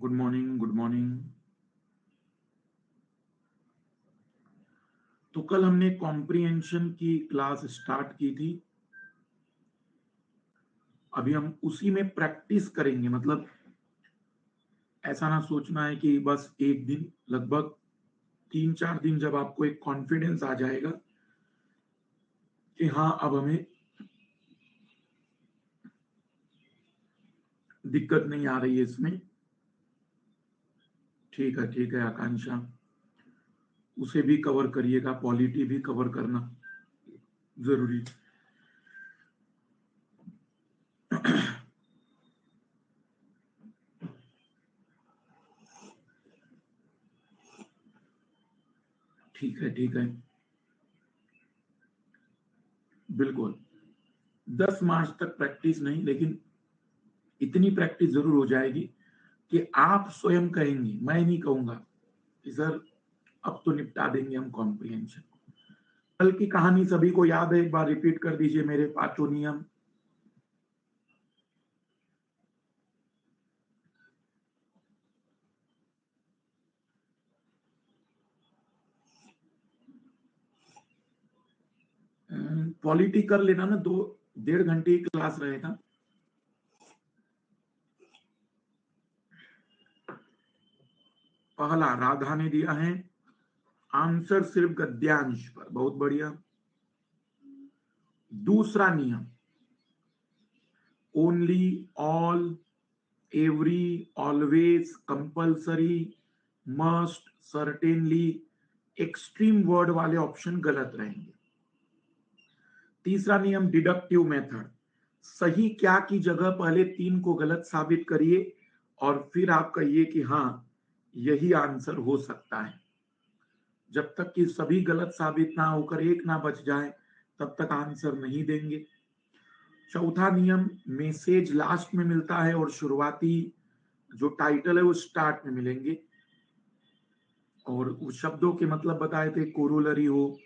Good morning, good morning. तो कल हमने कॉम्प्रिहेंशन की क्लास स्टार्ट की थी। अभी हम उसी में प्रैक्टिस करेंगे। मतलब ऐसा ना सोचना है कि बस एक दिन, लगभग 3-4 दिन जब आपको एक कॉन्फिडेंस आ जाएगा कि हाँ अब हमें दिक्कत नहीं आ रही है इसमें। ठीक है आकांक्षा, उसे भी कवर करिएगा, पॉलिटी भी कवर करना जरूरी। ठीक है, बिल्कुल। 10 मार्च तक प्रैक्टिस नहीं, लेकिन इतनी प्रैक्टिस जरूर हो जाएगी कि आप स्वयं कहेंगे, मैं नहीं कहूंगा कि सर अब तो निपटा देंगे हम कॉम्प्रिहेंशन। कल की कहानी सभी को याद है? एक बार रिपीट कर दीजिए मेरे पांचों नियम। पॉलिटी कर लेना ना, 2-1.5 घंटे की क्लास रहेगा। पहला, राधा ने दिया है आंसर सिर्फ गद्यांश पर, बहुत बढ़िया। दूसरा नियम, only, all, every, always, compulsory, must, certainly, extreme word वाले ऑप्शन गलत रहेंगे। तीसरा नियम, डिडक्टिव मेथड, सही क्या की जगह पहले 3 को गलत साबित करिए और फिर आप कहिए कि हाँ यही आंसर हो सकता है। जब तक कि सभी गलत साबित ना होकर एक ना बच जाए तब तक आंसर नहीं देंगे। चौथा नियम, मैसेज लास्ट में मिलता है और शुरुआती जो टाइटल है वो स्टार्ट में मिलेंगे। और उस शब्दों के मतलब बताए थे, कोरोलरी हो,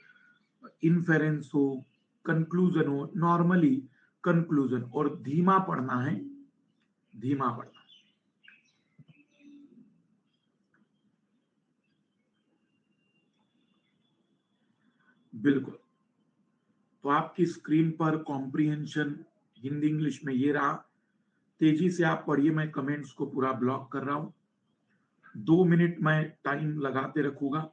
इन्फेरेंस हो, कंक्लूजन हो, नॉर्मली कंक्लूजन। और धीमा पढ़ना है, धीमा पढ़ना। बिल्कुल। तो आपकी स्क्रीन पर कॉम्प्रिहेंशन हिंदी इंग्लिश में ये रहा। तेजी से आप पढ़िए, मैं कमेंट्स को पूरा ब्लॉक कर रहा हूं। 2 मिनट मैं टाइम लगाते रखूंगा।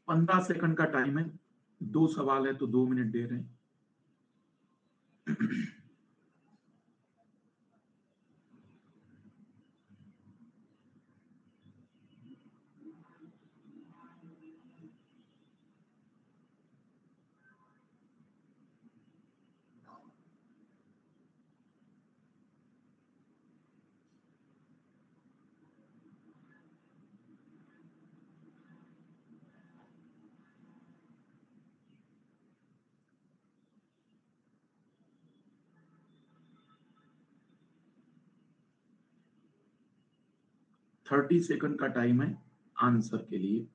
पंद्रह सेकंड का टाइम है। 2 सवाल है तो 2 मिनट दे रहे हैं। 30 सेकंड का टाइम है आंसर के लिए।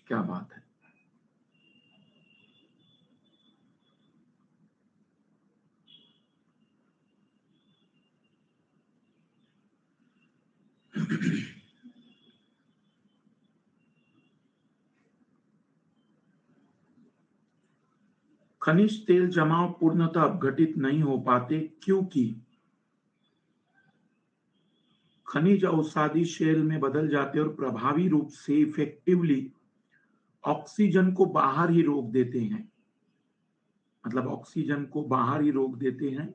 क्या बात है। खनिज तेल जमाव पूर्णतः अपघटित नहीं हो पाते क्योंकि खनिज अवसादी शेल में बदल जाते और प्रभावी रूप से इफेक्टिवली ऑक्सीजन को बाहर ही रोक देते हैं। मतलब ऑक्सीजन को बाहर ही रोक देते हैं,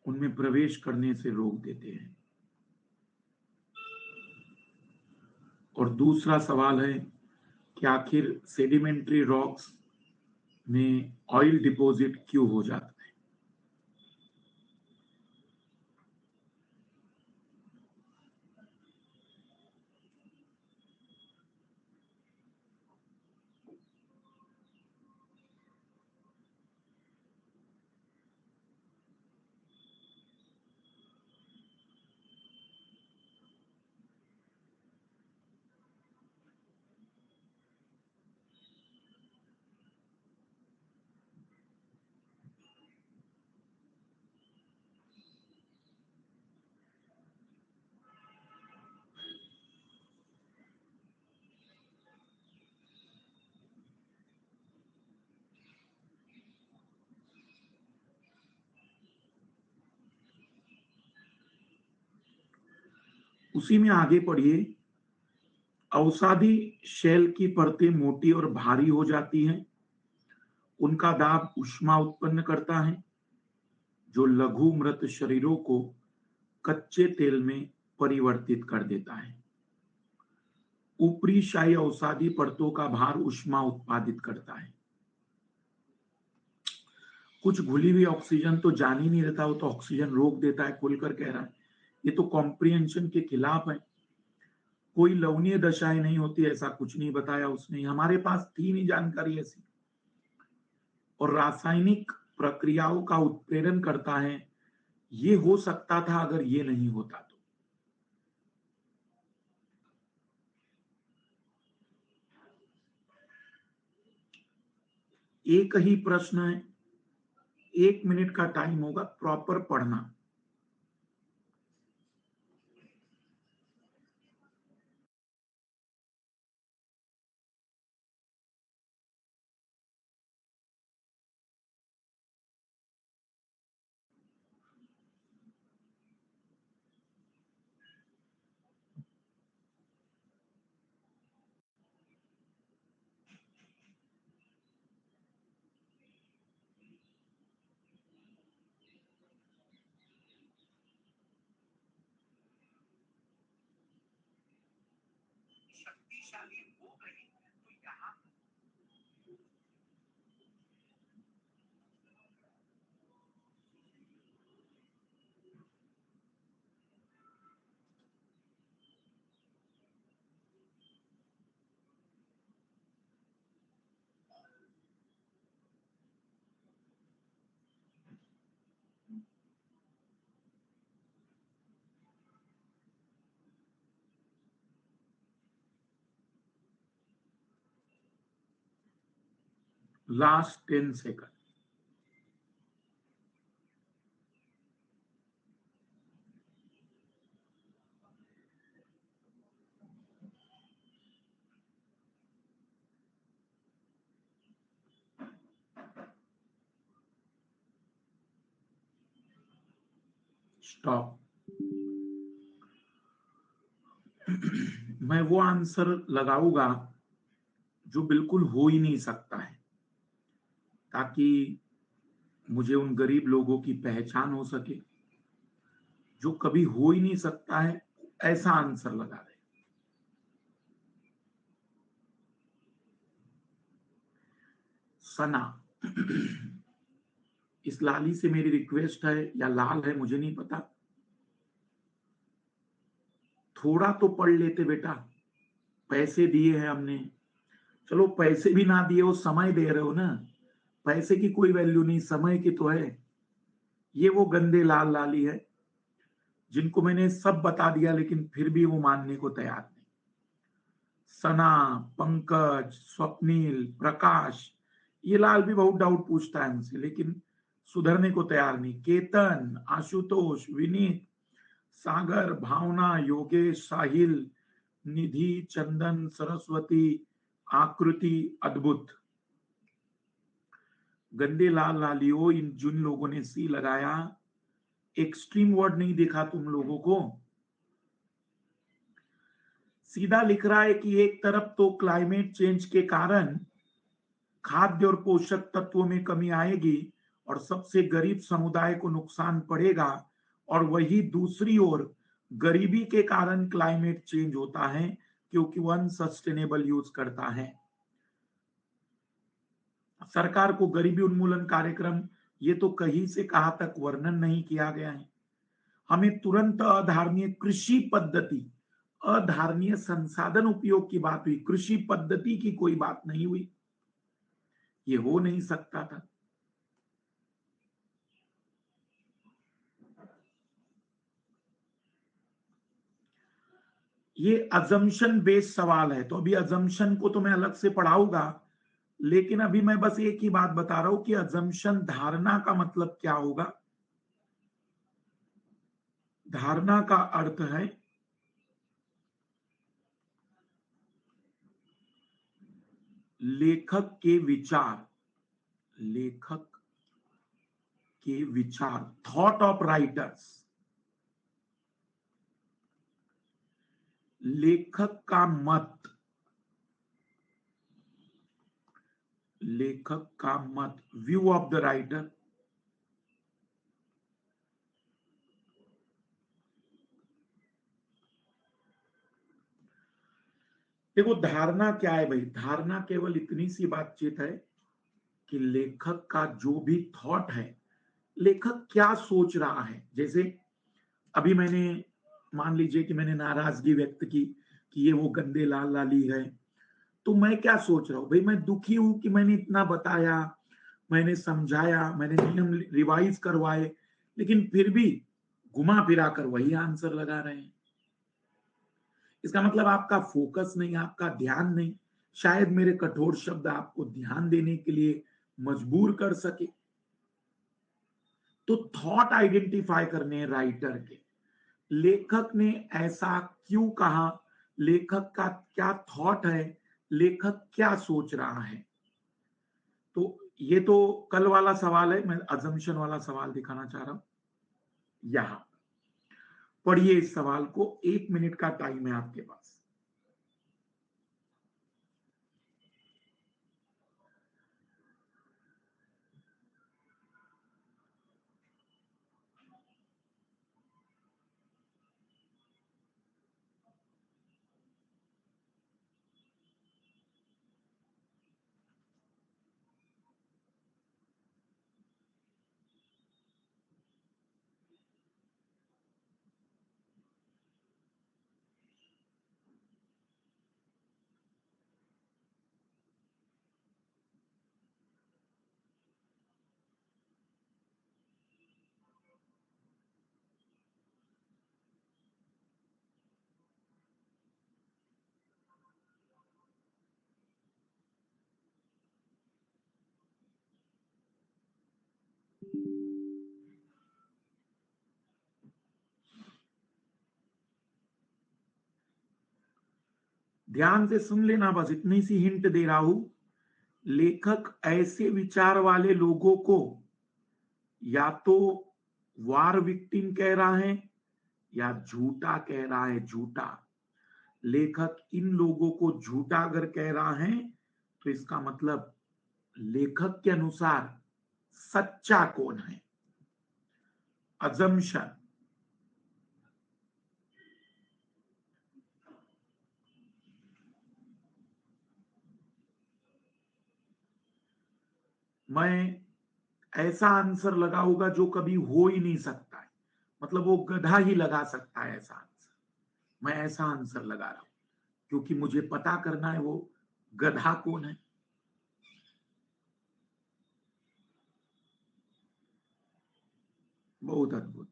उनमें प्रवेश करने से रोक देते हैं। और दूसरा सवाल है कि आखिर सेडिमेंट्री रॉक्स में ऑयल डिपॉजिट क्यों हो जाता है। उसी में आगे पढ़िए। अवसादी शेल की परतें मोटी और भारी हो जाती हैं। उनका दाब ऊष्मा उत्पन्न करता है जो लघु मृत शरीरों को कच्चे तेल में परिवर्तित कर देता है। ऊपरी शाही अवसादी परतों का भार ऊष्मा उत्पादित करता है। कुछ घुली हुई ऑक्सीजन तो जान ही नहीं रहता, वो तो ऑक्सीजन रोक देता है, खुलकर कह रहा है। ये तो कॉम्प्रिहेंशन के खिलाफ है। कोई लवणीय दशाएं नहीं होती, ऐसा कुछ नहीं बताया उसने। हमारे पास थी नहीं जानकारी ऐसी। और रासायनिक प्रक्रियाओं का उत्प्रेरण करता है, ये हो सकता था अगर ये नहीं होता तो। एक ही प्रश्न है, 1 मिनट का टाइम होगा, प्रॉपर पढ़ना। शक्तिशाली हो गई तो यहां लास्ट 10 सेकंड। स्टॉप। मैं वो आंसर लगाऊंगा जो बिल्कुल हो ही नहीं सकता है, ताकि मुझे उन गरीब लोगों की पहचान हो सके। जो कभी हो ही नहीं सकता है, ऐसा आंसर लगा दे। सना। इस लाली से मेरी रिक्वेस्ट है, या लाल है मुझे नहीं पता, थोड़ा तो पढ़ लेते बेटा, पैसे दिए हैं हमने। चलो पैसे भी ना दिए हो, समय दे रहे हो ना, पैसे की कोई वैल्यू नहीं, समय की तो है। ये वो गंदे लाल लाली है जिनको मैंने सब बता दिया लेकिन फिर भी वो मानने को तैयार नहीं। सना, पंकज, स्वप्निल, प्रकाश, ये लाल भी बहुत डाउट पूछता है हमसे लेकिन सुधरने को तैयार नहीं। केतन, आशुतोष, विनीत, सागर, भावना, योगेश, साहिल, निधि, चंदन, सरस्वती, आकृति, अद्भुत। गंदे लाल लालियो, इन जिन लोगों ने सी लगाया, एक्सट्रीम वर्ड नहीं देखा तुम लोगों को। सीधा लिख रहा है कि एक तरफ तो क्लाइमेट चेंज के कारण खाद्य और पोषक तत्वों में कमी आएगी और सबसे गरीब समुदाय को नुकसान पड़ेगा, और वही दूसरी ओर गरीबी के कारण क्लाइमेट चेंज होता है क्योंकि वो अनसस्टेनेबल यूज करता है। सरकार को गरीबी उन्मूलन कार्यक्रम, ये तो कहीं से कहां तक वर्णन नहीं किया गया है। हमें तुरंत अधारणीय कृषि पद्धति, अधारणीय संसाधन उपयोग की बात हुई, कृषि पद्धति की कोई बात नहीं हुई। ये हो नहीं सकता था। ये अजम्पशन बेस्ड सवाल है, तो अभी अजम्पशन को तो मैं अलग से पढ़ाऊंगा, लेकिन अभी मैं बस एक ही बात बता रहा हूं कि अजम्पशन, धारणा का मतलब क्या होगा। धारणा का अर्थ है लेखक के विचार, लेखक के विचार, थॉट ऑफ राइटर्स, लेखक का मत, लेखक का मत, व्यू ऑफ द राइटर। देखो धारणा क्या है भाई, धारणा केवल इतनी सी बातचीत है कि लेखक का जो भी थॉट है, लेखक क्या सोच रहा है। जैसे अभी मैंने, मान लीजिए कि मैंने नाराजगी व्यक्त की कि ये वो गंदे लाल लाली है, तो मैं क्या सोच रहा हूं भाई, मैं दुखी हूं कि मैंने इतना बताया, मैंने समझाया, मैंने नियम रिवाइज करवाए, लेकिन फिर भी घुमा फिरा कर वही आंसर लगा रहे हैं। इसका मतलब आपका फोकस नहीं, आपका ध्यान नहीं। शायद मेरे कठोर शब्द आपको ध्यान देने के लिए मजबूर कर सके। तो थॉट आइडेंटिफाई करने हैं राइटर के, लेखक ने ऐसा क्यों कहा, लेखक का क्या थॉट है, लेखक क्या सोच रहा है। तो ये तो कल वाला सवाल है, मैं अजम्पशन वाला सवाल दिखाना चाह रहा हूं। यहां पढ़िए इस सवाल को, 1 मिनट का टाइम है आपके पास। ध्यान से सुन लेना, बस इतनी सी हिंट दे रहा हूं। लेखक ऐसे विचार वाले लोगों को या तो वार विक्टिम कह रहा है या झूठा कह रहा है, झूठा। लेखक इन लोगों को झूठा अगर कह रहा है तो इसका मतलब लेखक के अनुसार सच्चा कौन है। अजम्पशन, मैं ऐसा आंसर लगाऊंगा जो कभी हो ही नहीं सकता है, मतलब वो गधा ही लगा सकता है ऐसा आंसर। मैं ऐसा आंसर लगा रहा हूं क्योंकि मुझे पता करना है वो गधा कौन है। बहुत अद्भुत।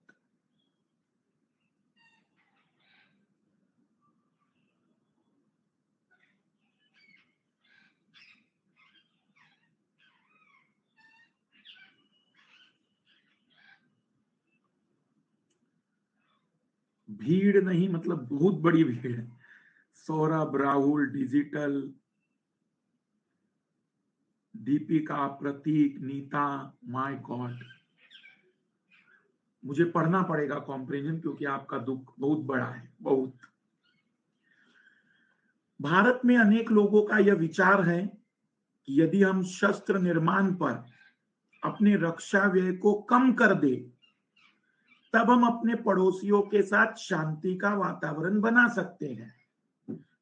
भीड़ नहीं मतलब बहुत बड़ी भीड़ है। Saurabh, Rahul, digital, Deepika, Prateek, Neeta, my God. मुझे पढ़ना पड़ेगा कॉम्प्रिहेंजन क्योंकि आपका दुख बहुत बड़ा है, बहुत। भारत में अनेक लोगों का यह विचार है कि यदि हम शस्त्र निर्माण पर अपने रक्षा व्यय को कम कर दे तब हम अपने पड़ोसियों के साथ शांति का वातावरण बना सकते हैं,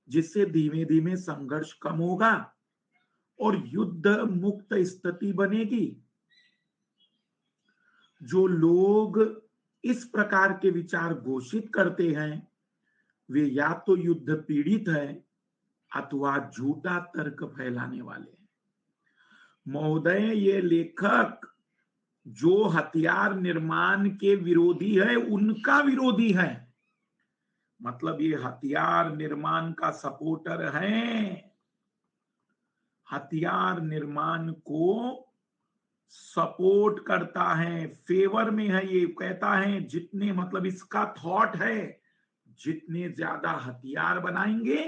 जिससे धीमे धीमे संघर्ष कम होगा और युद्ध मुक्त स्थिति बनेगी। जो लोग इस प्रकार के विचार घोषित करते हैं वे या तो युद्ध पीड़ित है अथवा झूठा तर्क फैलाने वाले हैं। महोदय, ये लेखक जो हथियार निर्माण के विरोधी है उनका विरोधी है, मतलब ये हथियार निर्माण का सपोर्टर है, हथियार निर्माण को सपोर्ट करता है, फेवर में है। ये कहता है जितने मतलब इसका थॉट है जितने ज्यादा हथियार बनाएंगे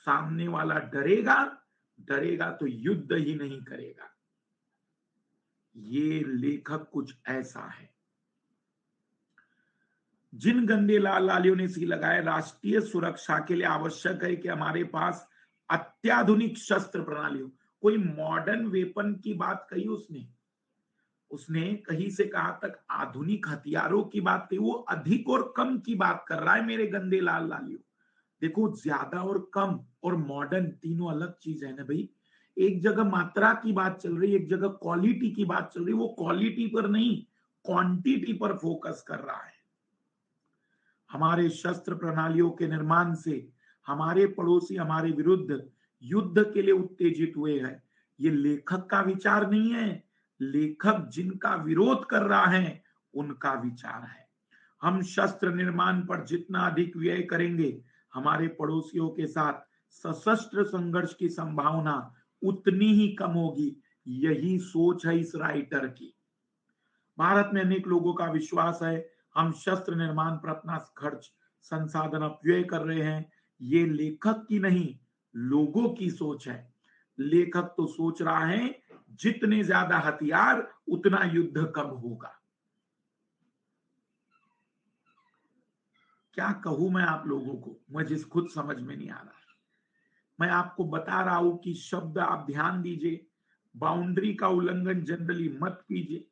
सामने वाला डरेगा, डरेगा तो युद्ध ही नहीं करेगा। ये लेखक कुछ ऐसा है। जिन गंदे लाल लालियों ने सी लगाए, राष्ट्रीय सुरक्षा के लिए आवश्यक है कि हमारे पास अत्याधुनिक शस्त्र प्रणाली हो। कोई मॉडर्न वेपन की बात कही उसने, उसने कहीं से कहा तक आधुनिक हथियारों की बात कही। वो अधिक और कम की बात कर रहा है मेरे गंदे लाल लालियों। देखो, ज्यादा और कम और मॉडर्न तीनों अलग चीज है ना भाई। एक जगह मात्रा की बात चल रही है, एक जगह क्वालिटी की बात चल रही है। वो क्वालिटी पर नहीं क्वांटिटी पर फोकस कर रहा है। हमारे शस्त्र प्रणालियों के निर्माण से हमारे पड़ोसी हमारे विरुद्ध युद्ध के लिए उत्तेजित हुए हैं। ये लेखक का विचार नहीं है, लेखक जिनका विरोध कर रहा है उनका विचार है। हम शस्त्र निर्माण पर जितना अधिक व्यय करेंगे हमारे पड़ोसियों के साथ सशस्त्र संघर्ष की संभावना उतनी ही कम होगी। यही सोच है इस राइटर की। भारत में अनेक लोगों का विश्वास है हम शस्त्र निर्माण पर अपना खर्च संसाधन अपव्यय कर रहे हैं। ये लेखक की नहीं लोगों की सोच है। लेखक तो सोच रहा है जितने ज्यादा हथियार उतना युद्ध कम होगा। क्या कहूं मैं आप लोगों को, मुझे खुद समझ में नहीं आ रहा। मैं आपको बता रहा हूं कि शब्द आप ध्यान दीजिए, बाउंड्री का उल्लंघन जनरली मत कीजिए।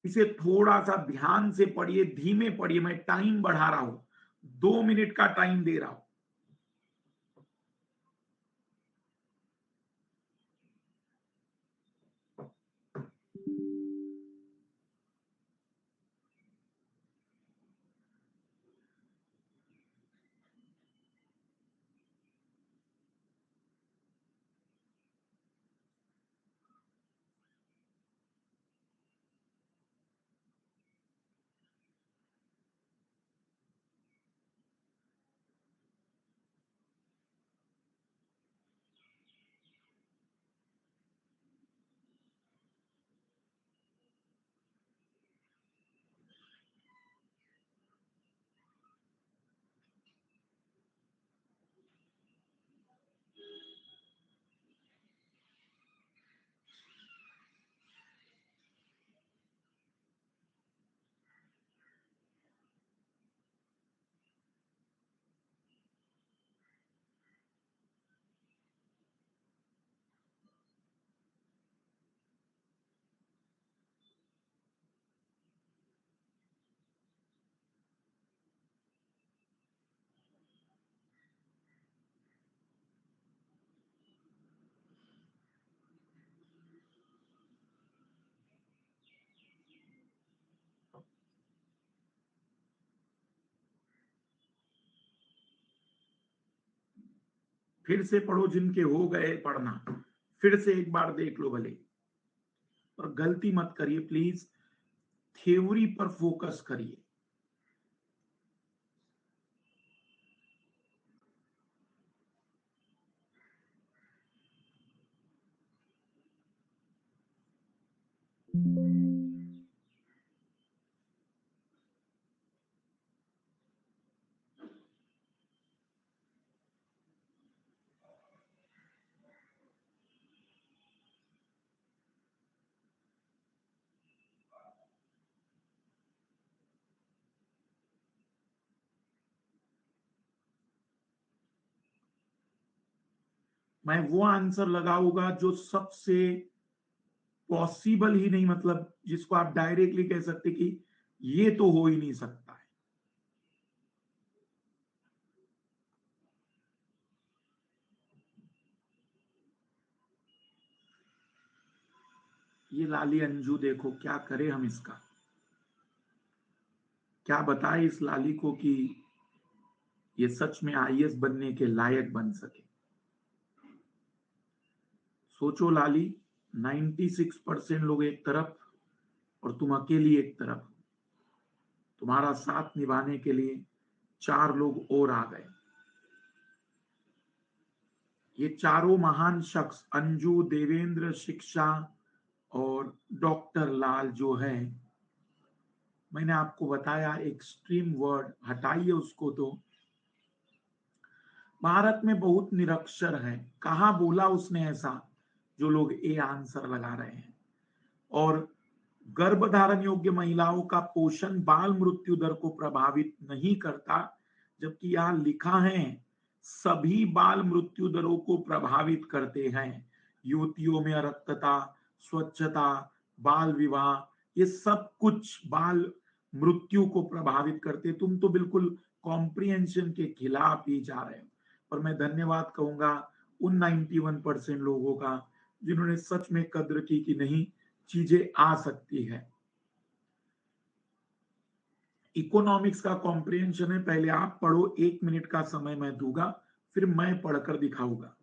इसे थोड़ा सा ध्यान से पढ़िए, धीमे पढ़िए। मैं टाइम बढ़ा रहा हूं, 2 मिनट का टाइम दे रहा हूं। फिर से पढ़ो, जिनके हो गए पढ़ना फिर से एक बार देख लो भले, पर गलती मत करिए प्लीज, थ्योरी पर फोकस करिए। मैं वो आंसर लगाऊंगा जो सबसे पॉसिबल ही नहीं, मतलब जिसको आप डायरेक्टली कह सकते कि ये तो हो ही नहीं सकता है। ये लाली अंजू देखो, क्या करे हम इसका, क्या बताए इस लाली को कि ये सच में आईएएस बनने के लायक बन सके। सोचो लाली, 96% लोग एक तरफ और तुम अकेली एक तरफ, तुम्हारा साथ निभाने के लिए 4 लोग और आ गए। ये चारों महान शख्स, अंजू, देवेंद्र, शिक्षा और डॉक्टर लाल जो है, मैंने आपको बताया एक्सट्रीम वर्ड हटाइए उसको, तो भारत में बहुत निरक्षर है, कहा बोला उसने ऐसा जो लोग ए आंसर लगा रहे हैं। और गर्भधारण योग्य महिलाओं का पोषण बाल मृत्यु दर को प्रभावित नहीं करता, जबकि यहां लिखा है सभी बाल मृत्यु दरों को प्रभावित करते हैं। युवतियों में अरक्तता, स्वच्छता, बाल विवाह, ये सब कुछ बाल मृत्यु को प्रभावित करते। तुम तो बिल्कुल कॉम्प्रिहेंशन के खिलाफ ही जा रहे हो। पर मैं धन्यवाद कहूंगा उन 91% लोगों का जिन्होंने सच में कद्र की कि नहीं, चीजें आ सकती है। इकोनॉमिक्स का कॉम्प्रिहेंशन है, पहले आप पढ़ो, 1 मिनट का समय मैं दूंगा, फिर मैं पढ़कर दिखाऊंगा।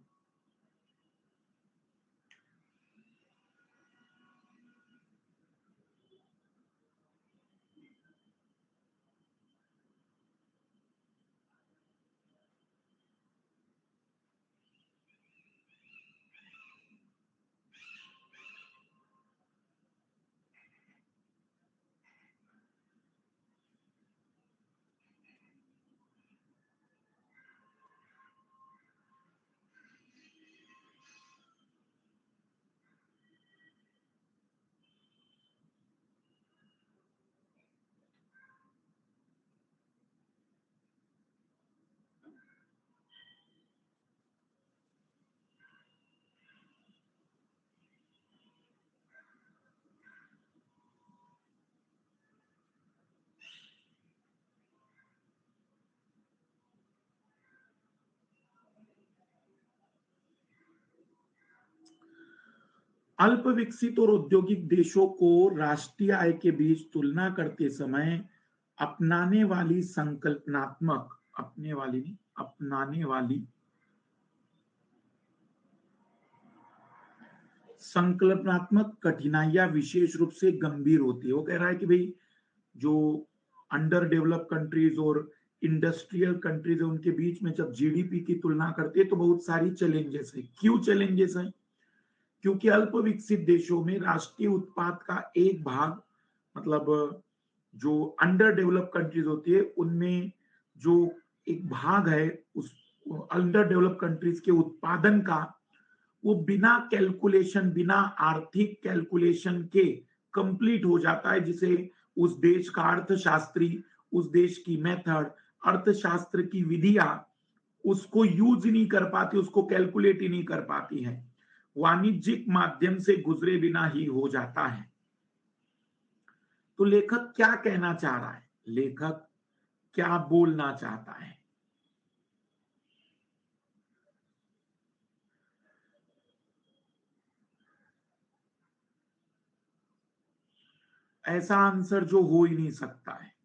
अल्प विकसित और औद्योगिक देशों को राष्ट्रीय आय के बीच तुलना करते समय अपनाने वाली संकल्पनात्मक, अपने वाली नहीं, अपनाने वाली संकल्पनात्मक कठिनाइयां विशेष रूप से गंभीर होती है। वो कह रहा है कि भाई जो अंडर डेवलप कंट्रीज और इंडस्ट्रियल कंट्रीज है उनके बीच में जब जीडीपी की तुलना करते हैं तो बहुत सारी चैलेंजेस है। क्यों चैलेंजेस है? क्योंकि अल्प विकसित देशों में राष्ट्रीय उत्पाद का एक भाग, मतलब जो अंडर डेवलप कंट्रीज होती है उनमें जो एक भाग है उस अंडर डेवलप कंट्रीज के उत्पादन का, वो बिना कैलकुलेशन, बिना आर्थिक कैलकुलेशन के कंप्लीट हो जाता है, जिसे उस देश का अर्थशास्त्री, उस देश की मेथड, अर्थशास्त्र की विधियां उसको यूज नहीं कर पाती, उसको कैलकुलेट ही नहीं कर पाती है, वाणिज्यिक माध्यम से गुजरे बिना ही हो जाता है। तो लेखक क्या कहना चाह रहा है, लेखक क्या बोलना चाहता है? ऐसा आंसर जो हो ही नहीं सकता है।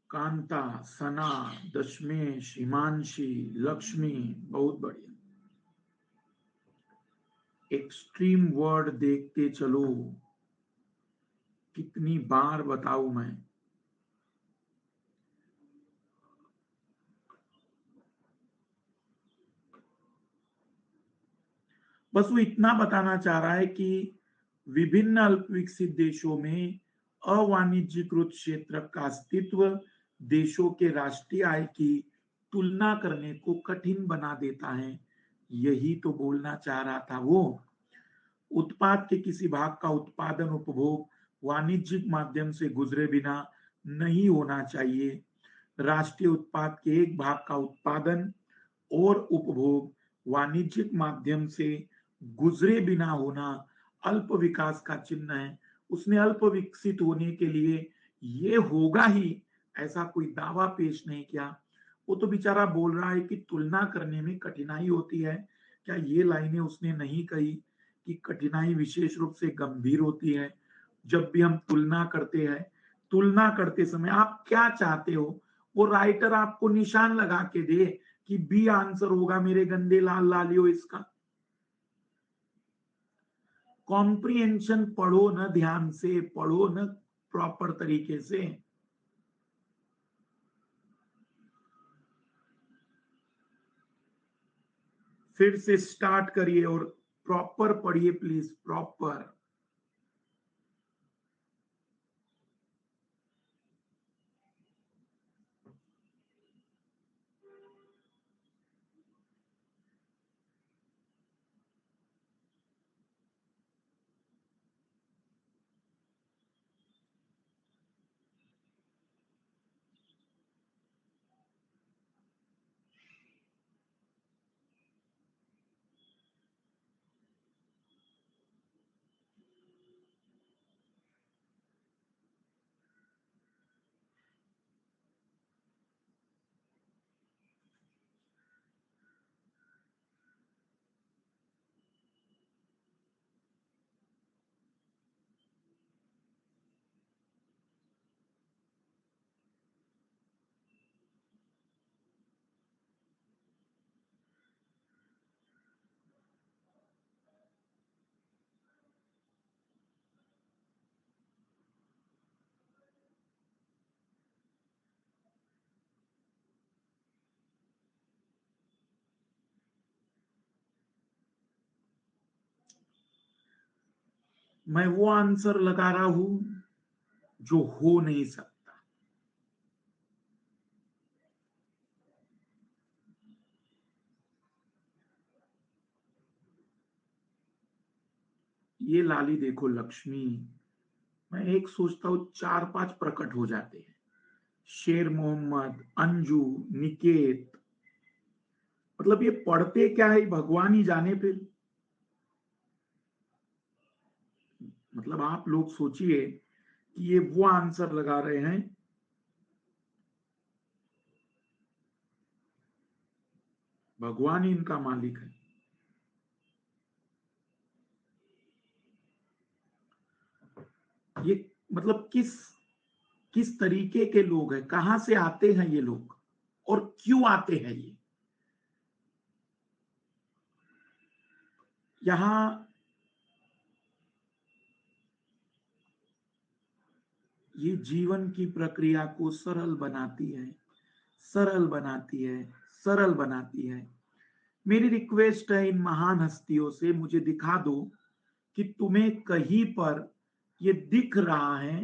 कांता, सना, दशमेश, हिमांशी, लक्ष्मी, बहुत बढ़िया। एक्सट्रीम वर्ड देखते चलो, कितनी बार बताऊं मैं। बस वो इतना बताना चाह रहा है कि विभिन्न अल्प विकसित देशों में अवाणिज्यीकृत क्षेत्र का अस्तित्व देशों के राष्ट्रीय आय की तुलना करने को कठिन बना देता है। यही तो बोलना चाह रहा था वो। उत्पाद के किसी भाग का उत्पादन उपभोग वाणिज्यिक माध्यम से गुजरे बिना नहीं होना चाहिए। राष्ट्रीय उत्पाद के एक भाग का उत्पादन और उपभोग वाणिज्यिक माध्यम से गुजरे बिना होना अल्प विकास का चिन्ह है। उसने अल्प विकसित होने के लिए ये होगा ही ऐसा कोई दावा पेश नहीं किया। वो तो बेचारा बोल रहा है कि तुलना करने में कठिनाई होती है। क्या ये लाइनें उसने नहीं कही कि कठिनाई विशेष रूप से गंभीर होती है जब भी हम तुलना करते हैं? तुलना करते समय आप क्या चाहते हो, वो राइटर आपको निशान लगा के दे कि बी आंसर होगा मेरे गंदे लाल लालियो इसका। कॉम्प्रिहेंशन पढ़ो न, ध्यान से पढ़ो न, प्रॉपर तरीके से। फिर से स्टार्ट करिए और प्रॉपर पढ़िए प्लीज, प्रॉपर। मैं वो आंसर लगा रहा हूं जो हो नहीं सकता। ये लाली देखो लक्ष्मी, मैं एक सोचता हूं चार पांच प्रकट हो जाते हैं। शेर मोहम्मद, अंजू, निकेत, मतलब ये पढ़ते क्या है भगवान ही जाने। फिर मतलब आप लोग सोचिए कि ये वो आंसर लगा रहे हैं। भगवान ही इनका मालिक है। ये मतलब किस किस तरीके के लोग हैं, कहां से आते हैं ये लोग और क्यों आते हैं ये। यहां ये जीवन की प्रक्रिया को सरल बनाती है, सरल बनाती है, सरल बनाती है। मेरी रिक्वेस्ट है इन महान हस्तियों से, मुझे दिखा दो कि तुम्हें कहीं पर ये दिख रहा है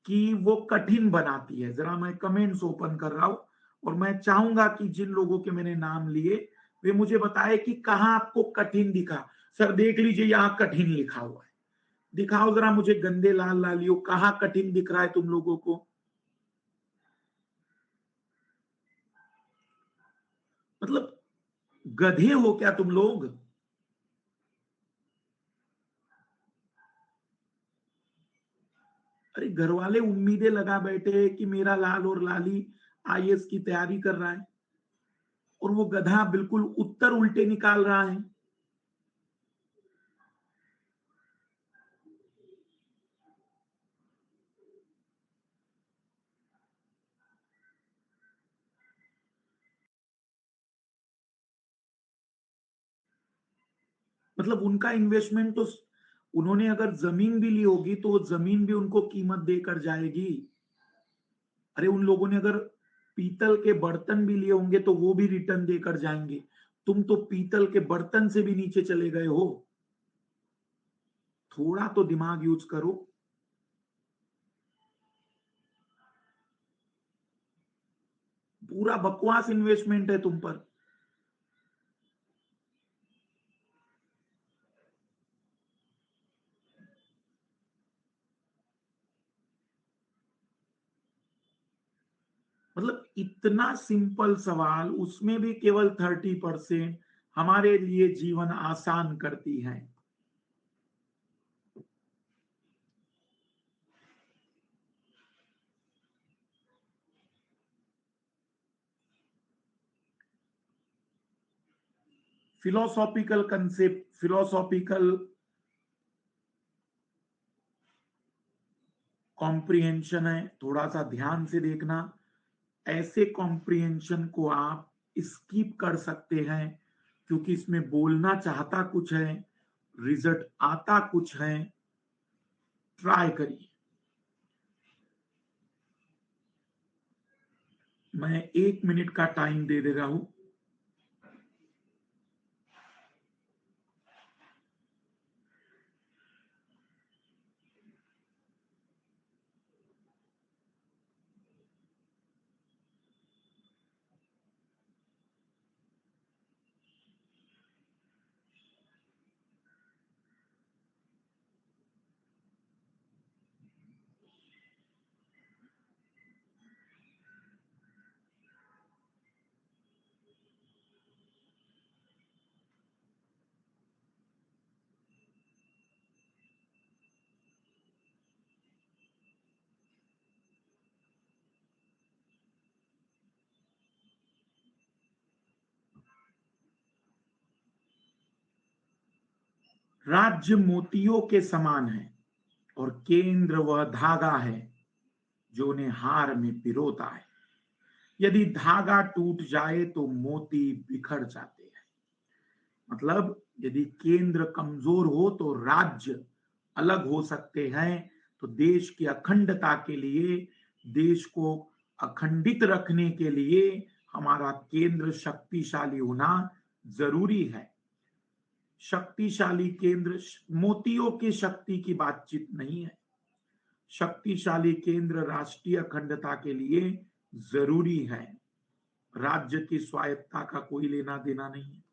कि वो कठिन बनाती है। जरा मैं कमेंट्स ओपन कर रहा हूं और मैं चाहूंगा कि जिन लोगों के मैंने नाम लिए वे मुझे बताए कि कहां आपको कठिन दिखा। सर देख लीजिए यहां कठिन लिखा हुआ है, दिखाओ जरा मुझे गंदे लाल लालियो कहां कठिन दिख रहा है तुम लोगों को। मतलब गधे हो क्या तुम लोग? अरे घर वाले उम्मीदें लगा बैठे हैं कि मेरा लाल और लाली आईएएस की तैयारी कर रहा है और वो गधा बिल्कुल उत्तर उल्टे निकाल रहा है। मतलब उनका इन्वेस्टमेंट तो, उन्होंने अगर जमीन भी ली होगी तो वो जमीन भी उनको कीमत देकर जाएगी। अरे उन लोगों ने अगर पीतल के बर्तन भी लिए होंगे तो वो भी रिटर्न देकर जाएंगे। तुम तो पीतल के बर्तन से भी नीचे चले गए हो। थोड़ा तो दिमाग यूज करो। पूरा बकवास इन्वेस्टमेंट है तुम पर। मतलब इतना सिंपल सवाल, उसमें भी केवल 30% हमारे लिए जीवन आसान करती है। फिलोसॉफिकल कंसेप्ट, फिलोसॉफिकल कॉम्प्रिहेंशन है, थोड़ा सा ध्यान से देखना। ऐसे कॉम्प्रिहेंशन को आप स्किप कर सकते हैं, क्योंकि इसमें बोलना चाहता कुछ है, रिजल्ट आता कुछ है। ट्राई करिए। मैं 1 मिनट का टाइम दे दे रहा हूं। राज्य मोतियों के समान है और केंद्र वह धागा है जो उन्हें हार में पिरोता है। यदि धागा टूट जाए तो मोती बिखर जाते हैं। मतलब यदि केंद्र कमजोर हो तो राज्य अलग हो सकते हैं। तो देश की अखंडता के लिए, देश को अखंडित रखने के लिए हमारा केंद्र शक्तिशाली होना जरूरी है। शक्तिशाली केंद्र, मोतियों की शक्ति की बातचीत नहीं है। शक्तिशाली केंद्र राष्ट्रीय अखंडता के लिए जरूरी है। राज्य की स्वायत्ता का कोई लेना देना नहीं है।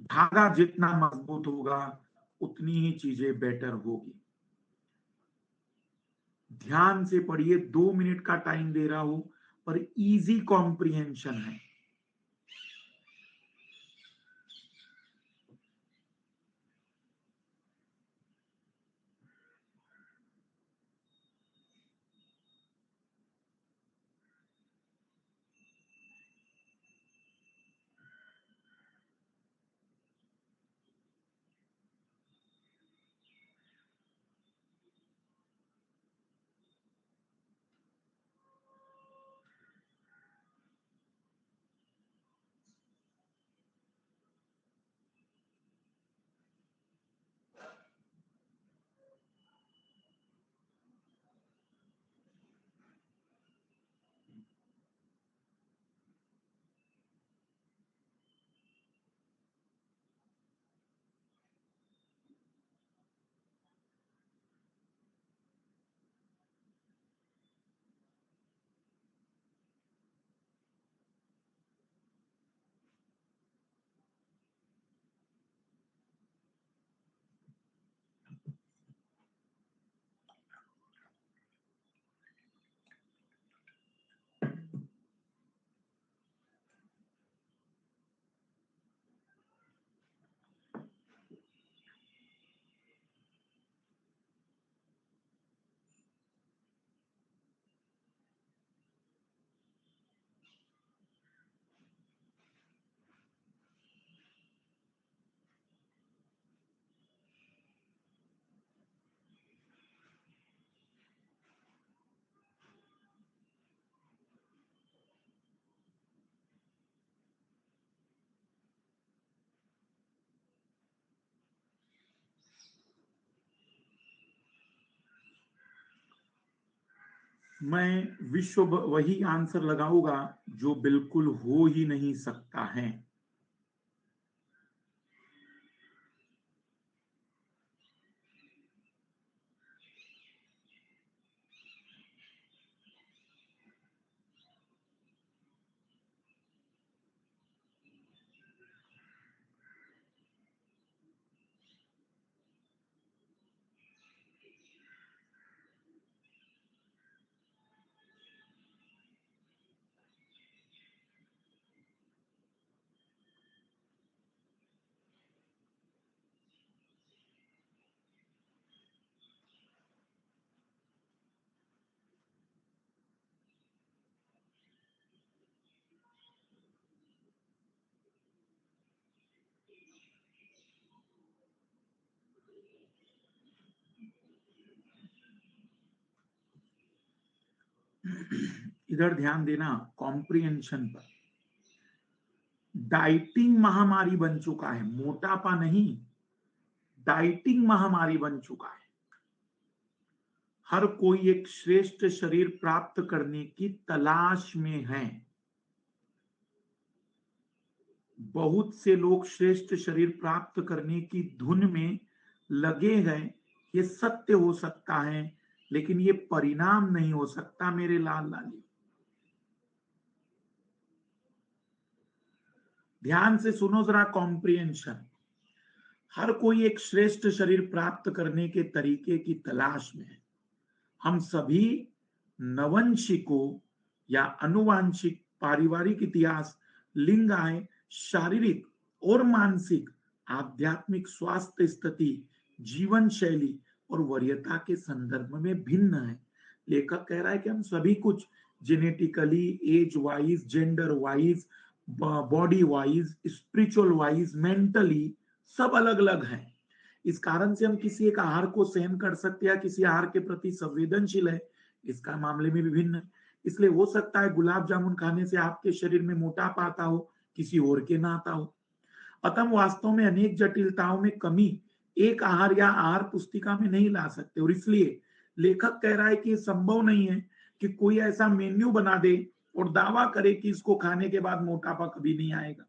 धागा जितना मजबूत होगा उतनी ही चीजें बेटर होगी। ध्यान से पढ़िए, 2 मिनट का टाइम दे रहा हूं, पर इजी कॉम्प्रिहेंशन है। मैं वही आंसर लगाऊंगा जो बिल्कुल हो ही नहीं सकता है। इधर ध्यान देना कॉम्प्रिहेंशन पर। डाइटिंग महामारी बन चुका है, मोटापा नहीं, डाइटिंग महामारी बन चुका है। हर कोई एक श्रेष्ठ शरीर प्राप्त करने की तलाश में है। बहुत से लोग श्रेष्ठ शरीर प्राप्त करने की धुन में लगे हैं। ये सत्य हो सकता है, लेकिन ये परिणाम नहीं हो सकता मेरे लाल लाली। ध्यान से सुनो जरा कॉम्प्रिहेंशन। हर कोई एक श्रेष्ठ शरीर प्राप्त करने के तरीके की तलाश में है। हम सभी नवंशिकों या अनुवांशिक, पारिवारिक इतिहास, लिंग, आय, शारीरिक और मानसिक, आध्यात्मिक स्वास्थ्य स्थिति, जीवन शैली और वरीयता के संदर्भ में भिन्न है। लेखक कह रहा है कि हम सभी कुछ genetically, age wise, gender wise, body wise, spiritual wise, mentally सब अलग अलग हैं। इस कारण से हम किसी एक आहार को सहन कर सकते हैं, किसी आहार के प्रति संवेदनशील है, इसका मामले में विभिन्न है। इसलिए हो सकता है गुलाब जामुन खाने से आपके शरीर में मोटापा आता हो, किसी और के ना आता हो। अतः वास्तव में अनेक जटिलताओं में कमी एक आहार या आहार पुस्तिका में नहीं ला सकते, और इसलिए लेखक कह रहा है कि संभव नहीं है कि कोई ऐसा मेन्यू बना दे और दावा करे कि इसको खाने के बाद मोटापा कभी नहीं आएगा।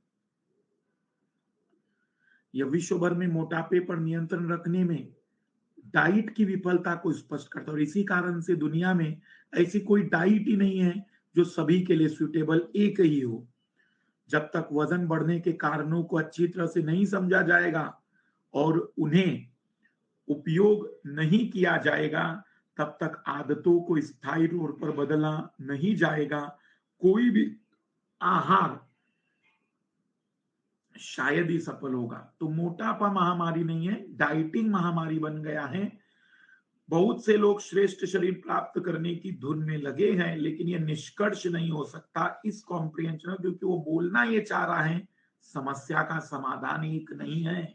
यह विश्व भर में मोटापे पर नियंत्रण रखने में डाइट की विफलता को स्पष्ट करता है, और इसी कारण से दुनिया में ऐसी कोई डाइट ही नहीं है जो सभी के लिए सुटेबल एक ही हो। जब तक वजन बढ़ने के कारणों को अच्छी तरह से नहीं समझा जाएगा और उन्हें उपयोग नहीं किया जाएगा, तब तक आदतों को स्थायी तौर पर बदला नहीं जाएगा। कोई भी आहार शायद ही सफल होगा। तो मोटापा महामारी नहीं है, डाइटिंग महामारी बन गया है। बहुत से लोग श्रेष्ठ शरीर प्राप्त करने की धुन में लगे हैं, लेकिन यह निष्कर्ष नहीं हो सकता इस कॉम्प्रिहेंशन, क्योंकि वो बोलना ये चाह रहा है समस्या का समाधान एक नहीं है।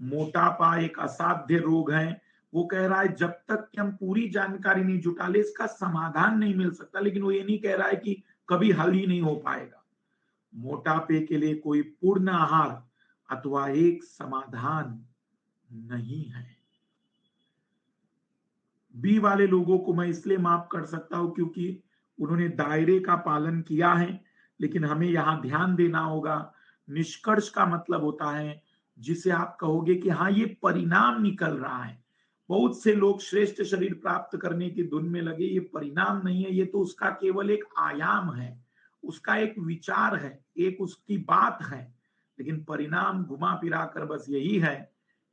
मोटापा एक असाध्य रोग है। वो कह रहा है जब तक कि हम पूरी जानकारी नहीं जुटा ले इसका समाधान नहीं मिल सकता, लेकिन वो ये नहीं कह रहा है कि कभी हल ही नहीं हो पाएगा। मोटापे के लिए कोई पूर्ण आहार अथवा एक समाधान नहीं है। बी वाले लोगों को मैं इसलिए माफ कर सकता हूं क्योंकि उन्होंने दायरे का पालन किया है, लेकिन हमें यहां ध्यान देना होगा। निष्कर्ष का मतलब होता है जिसे आप कहोगे कि हाँ ये परिणाम निकल रहा है। बहुत से लोग श्रेष्ठ शरीर प्राप्त करने की धुन में लगे, ये परिणाम नहीं है, ये तो उसका केवल एक आयाम है, उसका एक विचार है, एक उसकी बात है। लेकिन परिणाम घुमा फिरा कर बस यही है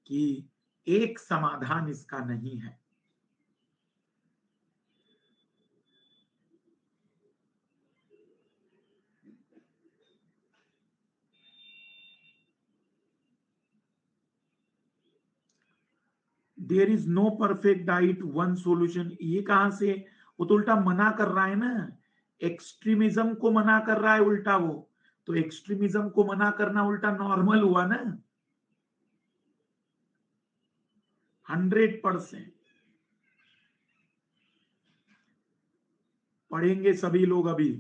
कि एक समाधान इसका नहीं है। There is no perfect diet one solution, ये कहां से? वो तो उल्टा मना कर रहा है ना, एक्सट्रीमिज्म को मना कर रहा है उल्टा वो। तो एक्सट्रीमिज्म को मना करना उल्टा नॉर्मल हुआ ना। 100% पढ़ेंगे सभी लोग अभी।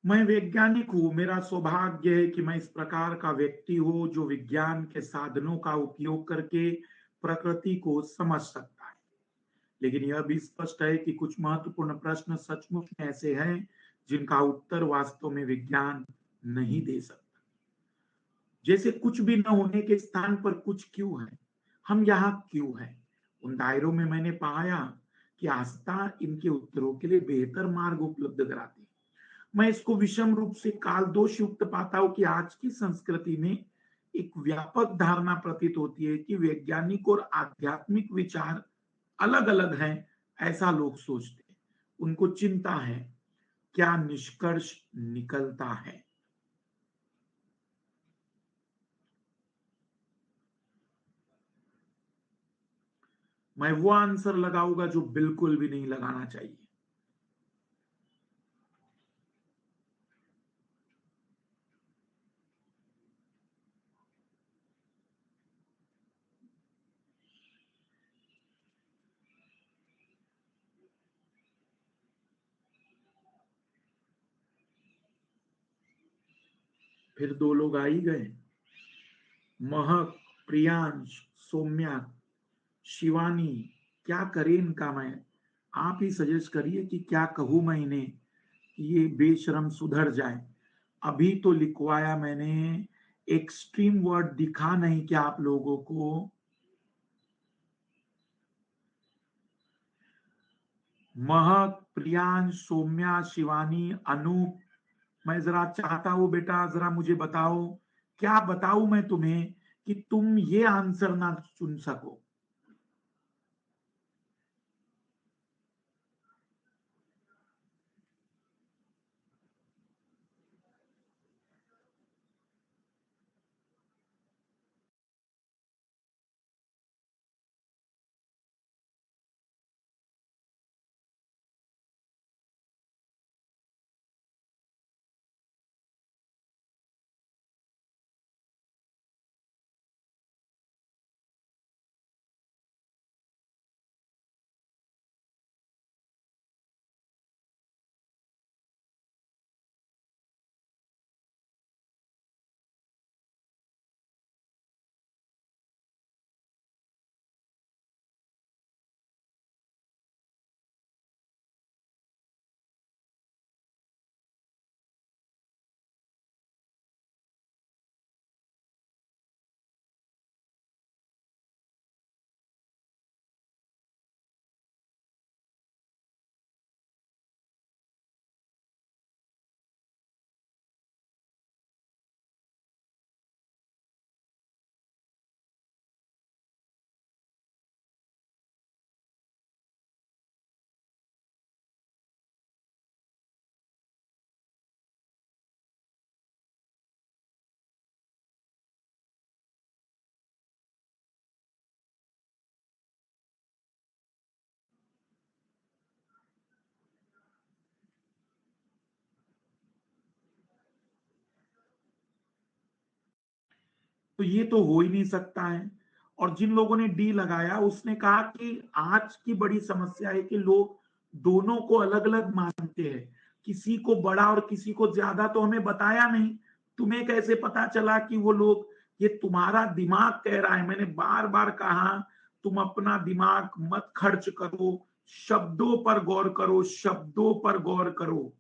मैं वैज्ञानिक हूं, मेरा सौभाग्य है कि मैं इस प्रकार का व्यक्ति हूं जो विज्ञान के साधनों का उपयोग करके प्रकृति को समझ सकता है। लेकिन यह भी स्पष्ट है कि कुछ महत्वपूर्ण प्रश्न सचमुच में ऐसे हैं जिनका उत्तर वास्तव में विज्ञान नहीं दे सकता। जैसे कुछ भी न होने के स्थान पर कुछ क्यों है, हम यहाँ क्यों हैं। उन दायरों में मैंने पाया कि आस्था इनके उत्तरों के लिए बेहतर मार्ग उपलब्ध कराती है। मैं इसको विषम रूप से काल दोष युक्त पाता हूं कि आज की संस्कृति में एक व्यापक धारणा प्रतीत होती है कि वैज्ञानिक और आध्यात्मिक विचार अलग अलग हैं। ऐसा लोग सोचते हैं, उनको चिंता है क्या निष्कर्ष निकलता है। मैं वो आंसर लगाऊंगा जो बिल्कुल भी नहीं लगाना चाहिए। फिर दो लोग आ ही गए, महक, प्रियांश, सौम्या, शिवानी। क्या करें इनका मैं? आप ही सजेस्ट करिए कि क्या कहूं मैं इन्हें कि ये बेशरम सुधर जाए। अभी तो लिखवाया मैंने, एक्सट्रीम वर्ड दिखा नहीं क्या आप लोगों को? महक, प्रियांश, सौम्या, शिवानी, अनूप। मैं जरा चाहता हूं बेटा, जरा मुझे बताओ, क्या बताऊं मैं तुम्हें कि तुम ये आंसर ना चुन सको। तो ये तो हो ही नहीं सकता है। और जिन लोगों ने डी लगाया उसने कहा कि आज की बड़ी समस्या है कि लोग दोनों को अलग अलग मानते हैं, किसी को बड़ा और किसी को ज्यादा तो हमें बताया नहीं। तुम्हें कैसे पता चला कि वो लोग, ये तुम्हारा दिमाग कह रहा है। मैंने बार बार कहा तुम अपना दिमाग मत खर्च करो, शब्दों पर गौर करो, शब्दों पर गौर करो।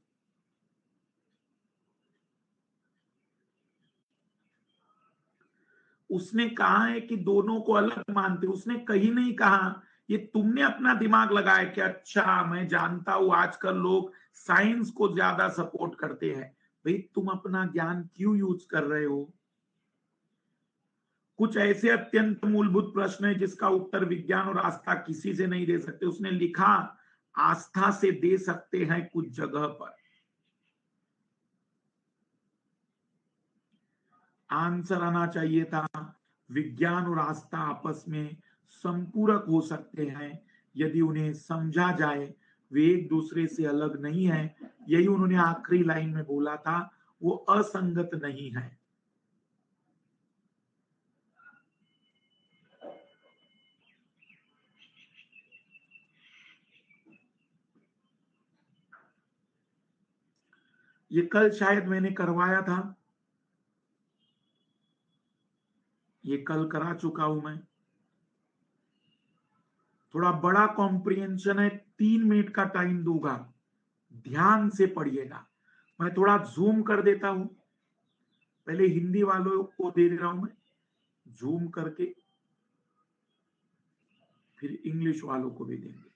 उसने कहा है कि दोनों को अलग मानते, उसने कहीं नहीं कहा। ये तुमने अपना दिमाग लगाया कि अच्छा मैं जानता हूं आजकल लोग साइंस को ज्यादा सपोर्ट करते हैं। भाई तुम अपना ज्ञान क्यों यूज कर रहे हो? कुछ ऐसे अत्यंत मूलभूत प्रश्न है जिसका उत्तर विज्ञान और आस्था किसी से नहीं दे सकते। उसने लिखा आस्था से दे सकते हैं कुछ जगह पर। आंसर आना चाहिए था विज्ञान और आस्था आपस में संपूरक हो सकते हैं यदि उन्हें समझा जाए। वे एक दूसरे से अलग नहीं है। यही उन्होंने आखिरी लाइन में बोला था, वो असंगत नहीं है। ये कल शायद मैंने करवाया था, ये कल करा चुका हूं मैं। थोड़ा बड़ा कॉम्प्रिहेंशन है, 3 मिनट का टाइम दूंगा, ध्यान से पढ़िएगा। मैं थोड़ा जूम कर देता हूं, पहले हिंदी वालों को दे रहा हूं मैं जूम करके, फिर इंग्लिश वालों को भी देंगे।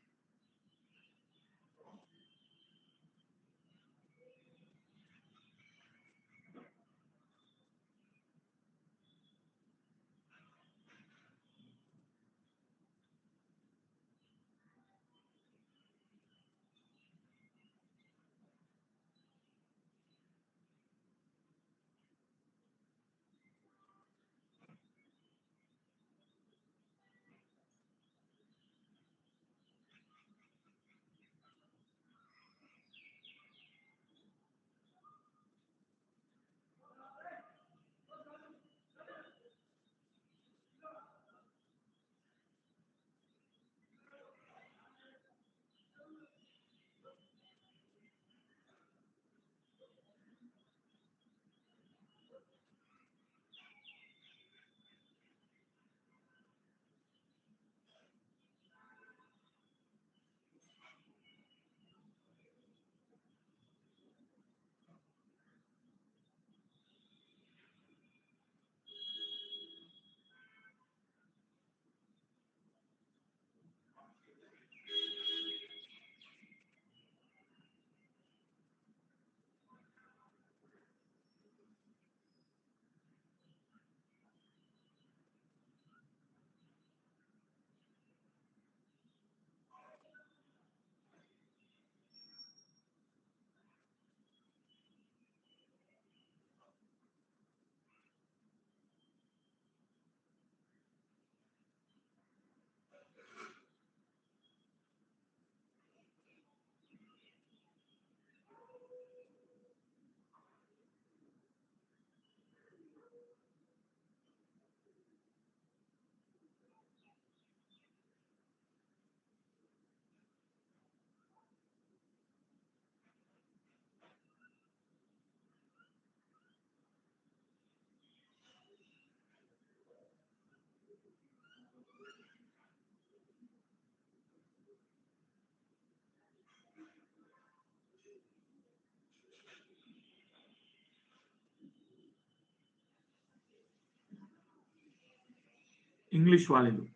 इंग्लिश वाले लोग,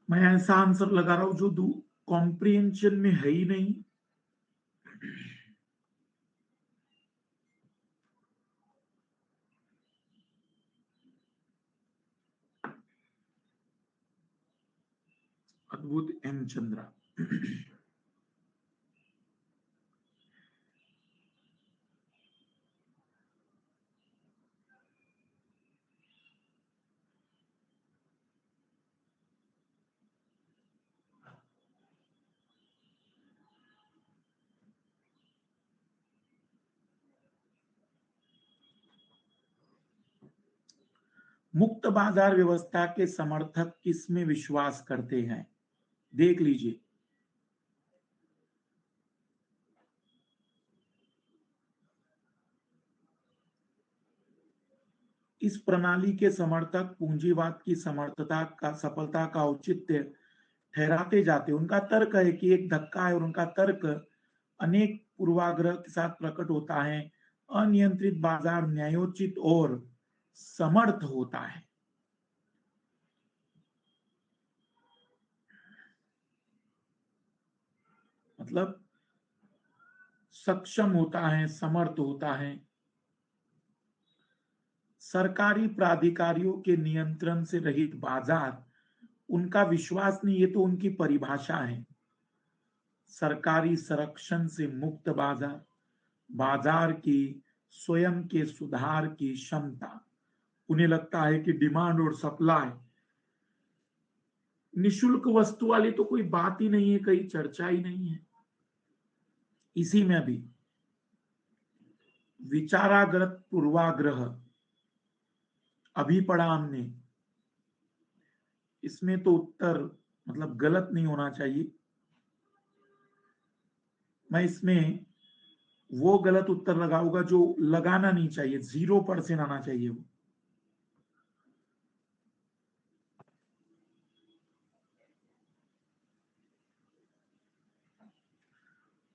मैं ऐसा आंसर लगा रहा हूं जो कॉम्प्रिहेंशन में है ही नहीं। अद्भुत एम चंद्रा। मुक्त बाजार व्यवस्था के समर्थक किसमें विश्वास करते हैं? देख लीजिए, इस प्रणाली के समर्थक पूंजीवाद की समर्थता का सफलता का औचित्य ठहराते जाते। उनका तर्क है कि एक धक्का है, और उनका तर्क अनेक पूर्वाग्रह के साथ प्रकट होता है। अनियंत्रित बाजार न्यायोचित और समर्थ होता है, मतलब सक्षम होता है, समर्थ होता है। सरकारी प्राधिकारियों के नियंत्रण से रहित बाजार उनका विश्वास नहीं, ये तो उनकी परिभाषा है। सरकारी संरक्षण से मुक्त बाजार, बाजार की स्वयं के सुधार की क्षमता। उन्हें लगता है कि डिमांड और सप्लाई, निशुल्क वस्तु वाली तो कोई बात ही नहीं है, कहीं चर्चा ही नहीं है। इसी में भी विचारागत पूर्वाग्रह अभी पढ़ा हमने, इसमें तो उत्तर मतलब गलत नहीं होना चाहिए। मैं इसमें वो गलत उत्तर लगाऊंगा जो लगाना नहीं चाहिए, 0% आना चाहिए वो।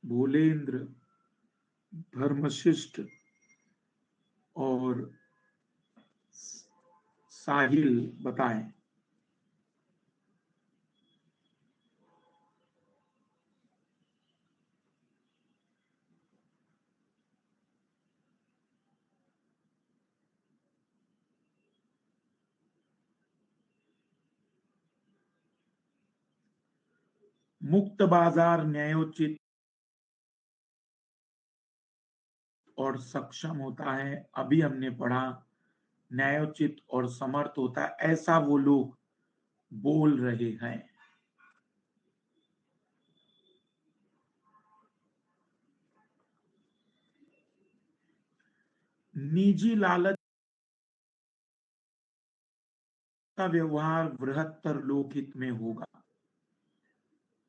भोलेंद्र, धर्मशिष्ट और साहिल बताएं। मुक्त बाजार न्यायोचित और सक्षम होता है, अभी हमने पढ़ा। न्यायोचित और समर्थ होता है, ऐसा वो लोग बोल रहे हैं। निजी लालच का व्यवहार बृहत्तर लोकहित में होगा,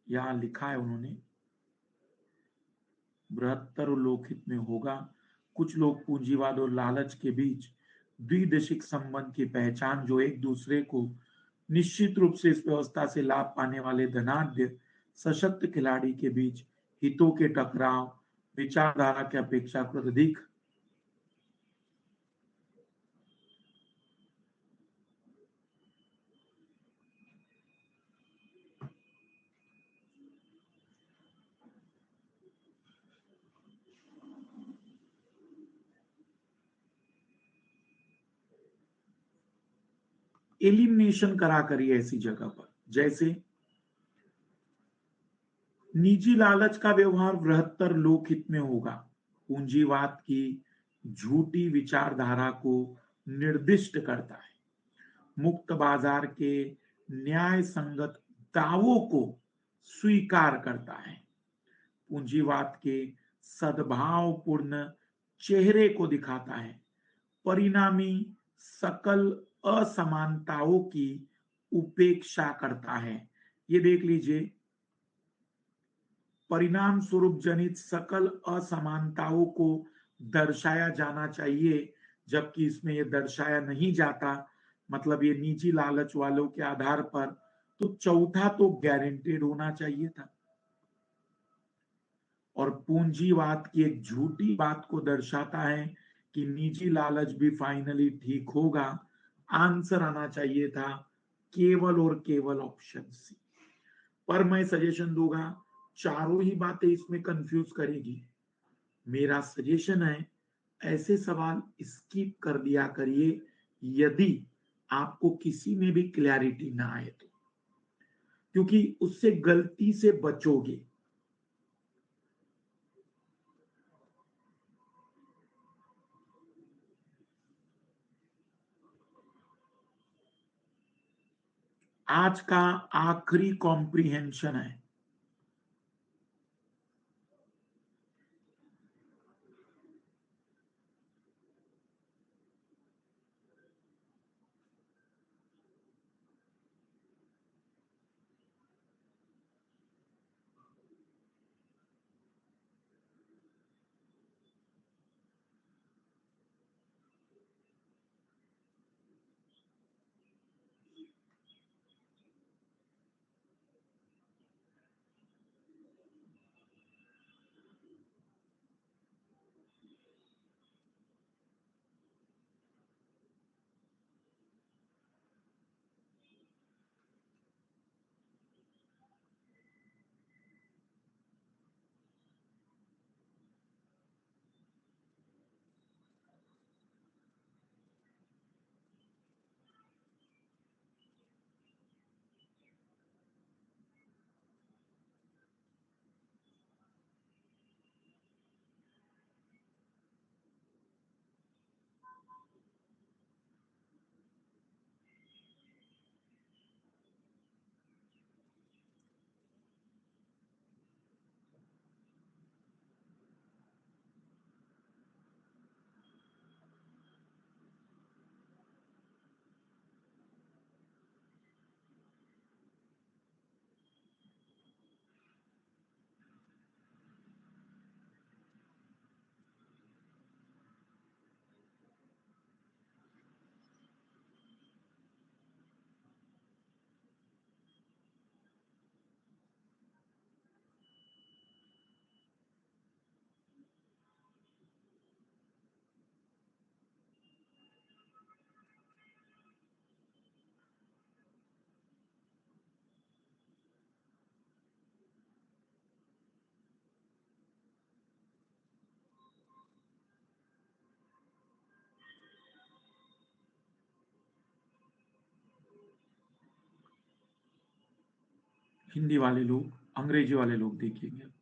यहां लिखा है उन्होंने, बृहत्तर लोकहित में होगा। कुछ लोग पूंजीवाद और लालच के बीच द्विदेशिक संबंध की पहचान, जो एक दूसरे को निश्चित रूप से इस व्यवस्था से लाभ पाने वाले धनाढ्य सशक्त खिलाड़ी के बीच हितों के टकराव, विचारधारा के अपेक्षाकृत अधिक एलिमिनेशन करा करिए ऐसी जगह पर। जैसे निजी लालच का व्यवहार बृहत्तर लोकहित में होगा, पूंजीवाद की झूठी विचारधारा को निर्दिष्ट करता है, मुक्त बाजार के न्याय संगत दावों को स्वीकार करता है, पूंजीवाद के सद्भावपूर्ण चेहरे को दिखाता है, परिणामी सकल असमानताओं की उपेक्षा करता है। ये देख लीजिए, परिणाम स्वरूप जनित सकल असमानताओं को दर्शाया जाना चाहिए, जबकि इसमें यह दर्शाया नहीं जाता। मतलब ये निजी लालच वालों के आधार पर, तो चौथा तो गारंटेड होना चाहिए था। और पूंजीवाद की एक झूठी बात को दर्शाता है कि निजी लालच भी फाइनली ठीक होगा। आंसर आना चाहिए था केवल और केवल ऑप्शन सी। पर मैं सजेशन दूंगा, चारों ही बातें इसमें कंफ्यूज करेगी। मेरा सजेशन है ऐसे सवाल स्किप कर दिया करिए, यदि आपको किसी में भी क्लैरिटी ना आए तो, क्योंकि उससे गलती से बचोगे। आज का आखिरी कॉम्प्रिहेंशन है। हिंदी वाले लोग, अंग्रेजी वाले लोग देखेंगे।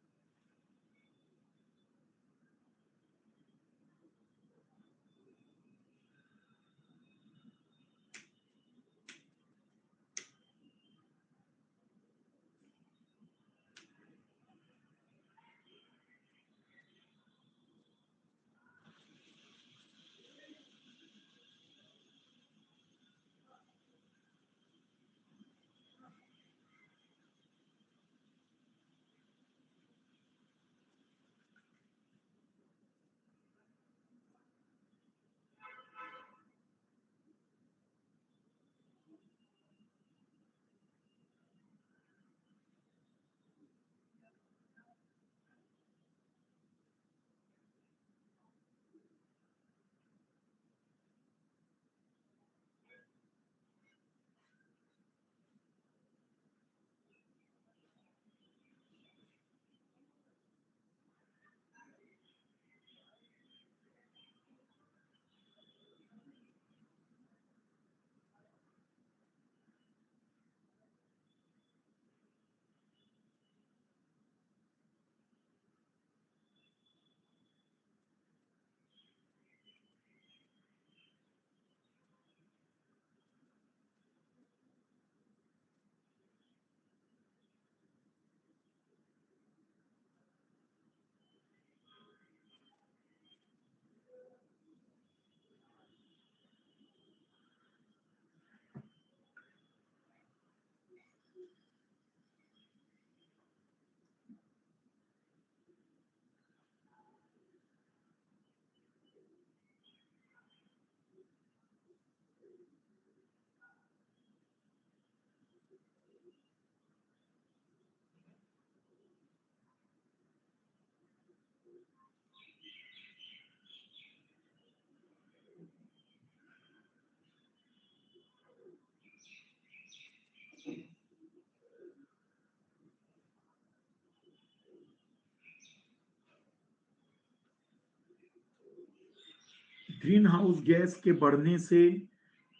ग्रीन हाउस गैस के बढ़ने से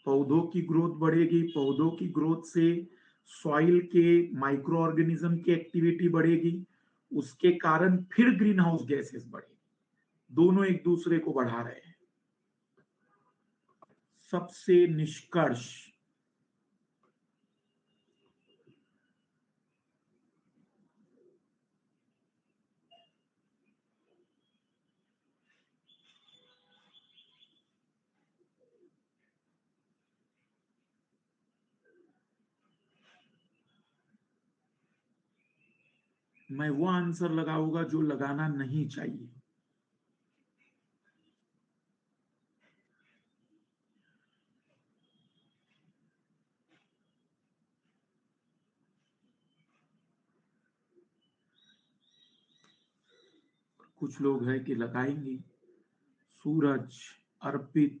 पौधों की ग्रोथ बढ़ेगी, पौधों की ग्रोथ से सॉइल के माइक्रो ऑर्गेनिज्म की एक्टिविटी बढ़ेगी, उसके कारण फिर ग्रीन हाउस गैसेस बढ़ेगी। दोनों एक दूसरे को बढ़ा रहे हैं। सबसे निष्कर्ष, मैं वो आंसर लगाऊंगा जो लगाना नहीं चाहिए। कुछ लोग हैं कि लगाएंगे। सूरज, अर्पित,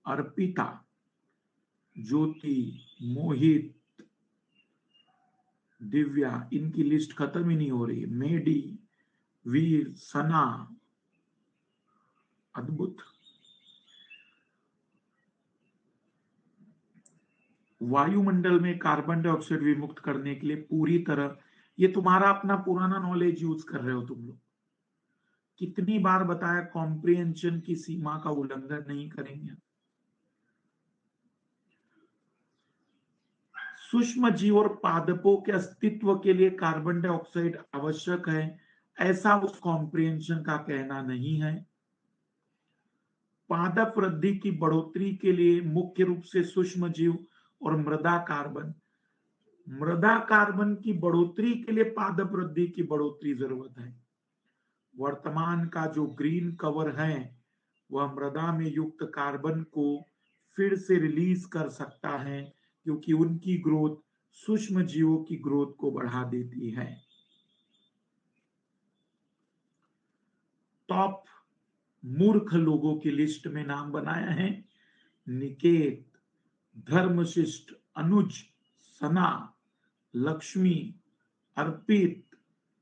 अर्पिता, ज्योति, मोहित, दिव्या, इनकी लिस्ट खत्म ही नहीं हो रही। मेडी, वीर, सना, अद्भुत। वायुमंडल में कार्बन डाइऑक्साइड विमुक्त करने के लिए पूरी तरह, ये तुम्हारा अपना पुराना नॉलेज यूज कर रहे हो तुम लोग। कितनी बार बताया, कॉम्प्रिहेंशन की सीमा का उल्लंघन नहीं करेंगे। सूक्ष्म जीव और पादपों के अस्तित्व के लिए कार्बन डाइऑक्साइड आवश्यक है, ऐसा उस कॉम्प्रिहेंशन का कहना नहीं है। पादप वृद्धि की बढ़ोतरी के लिए मुख्य रूप से सूक्ष्म जीव और मृदा कार्बन की बढ़ोतरी के लिए पादप वृद्धि की बढ़ोतरी जरूरत है। वर्तमान का जो ग्रीन कवर है वह मृदा में युक्त कार्बन को फिर से रिलीज कर सकता है, क्योंकि उनकी ग्रोथ सूक्ष्म जीवों की ग्रोथ को बढ़ा देती है। टॉप मूर्ख लोगों की लिस्ट में नाम बनाया है निकेत, धर्मशिष्ट, अनुज, सना, लक्ष्मी, अर्पित,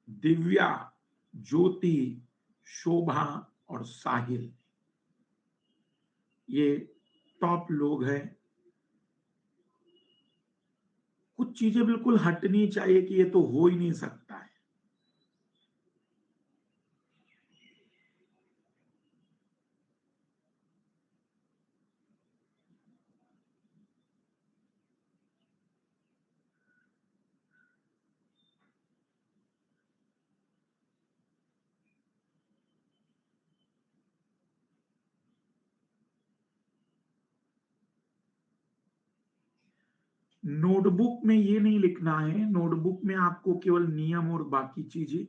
दिव्या, ज्योति, शोभा और साहिल। ये टॉप लोग हैं। कुछ चीजें बिल्कुल हटनी चाहिए कि ये तो हो ही नहीं सकता है। नोटबुक में ये नहीं लिखना है, नोटबुक में आपको केवल नियम और बाकी चीजें।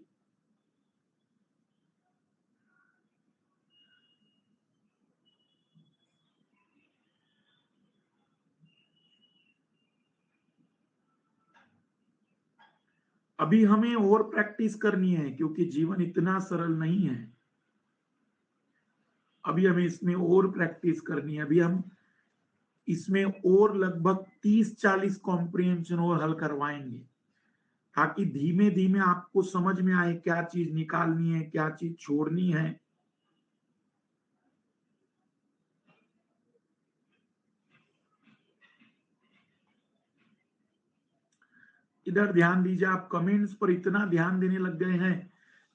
अभी हमें और प्रैक्टिस करनी है क्योंकि जीवन इतना सरल नहीं है। अभी हमें इसमें और प्रैक्टिस करनी है। अभी हम इसमें और लगभग 30-40 कॉम्प्रिहेंशन और हल करवाएंगे ताकि धीमे धीमे आपको समझ में आए क्या चीज निकालनी है, क्या चीज छोड़नी है। इधर ध्यान दीजिए, आप कमेंट्स पर इतना ध्यान देने लग गए हैं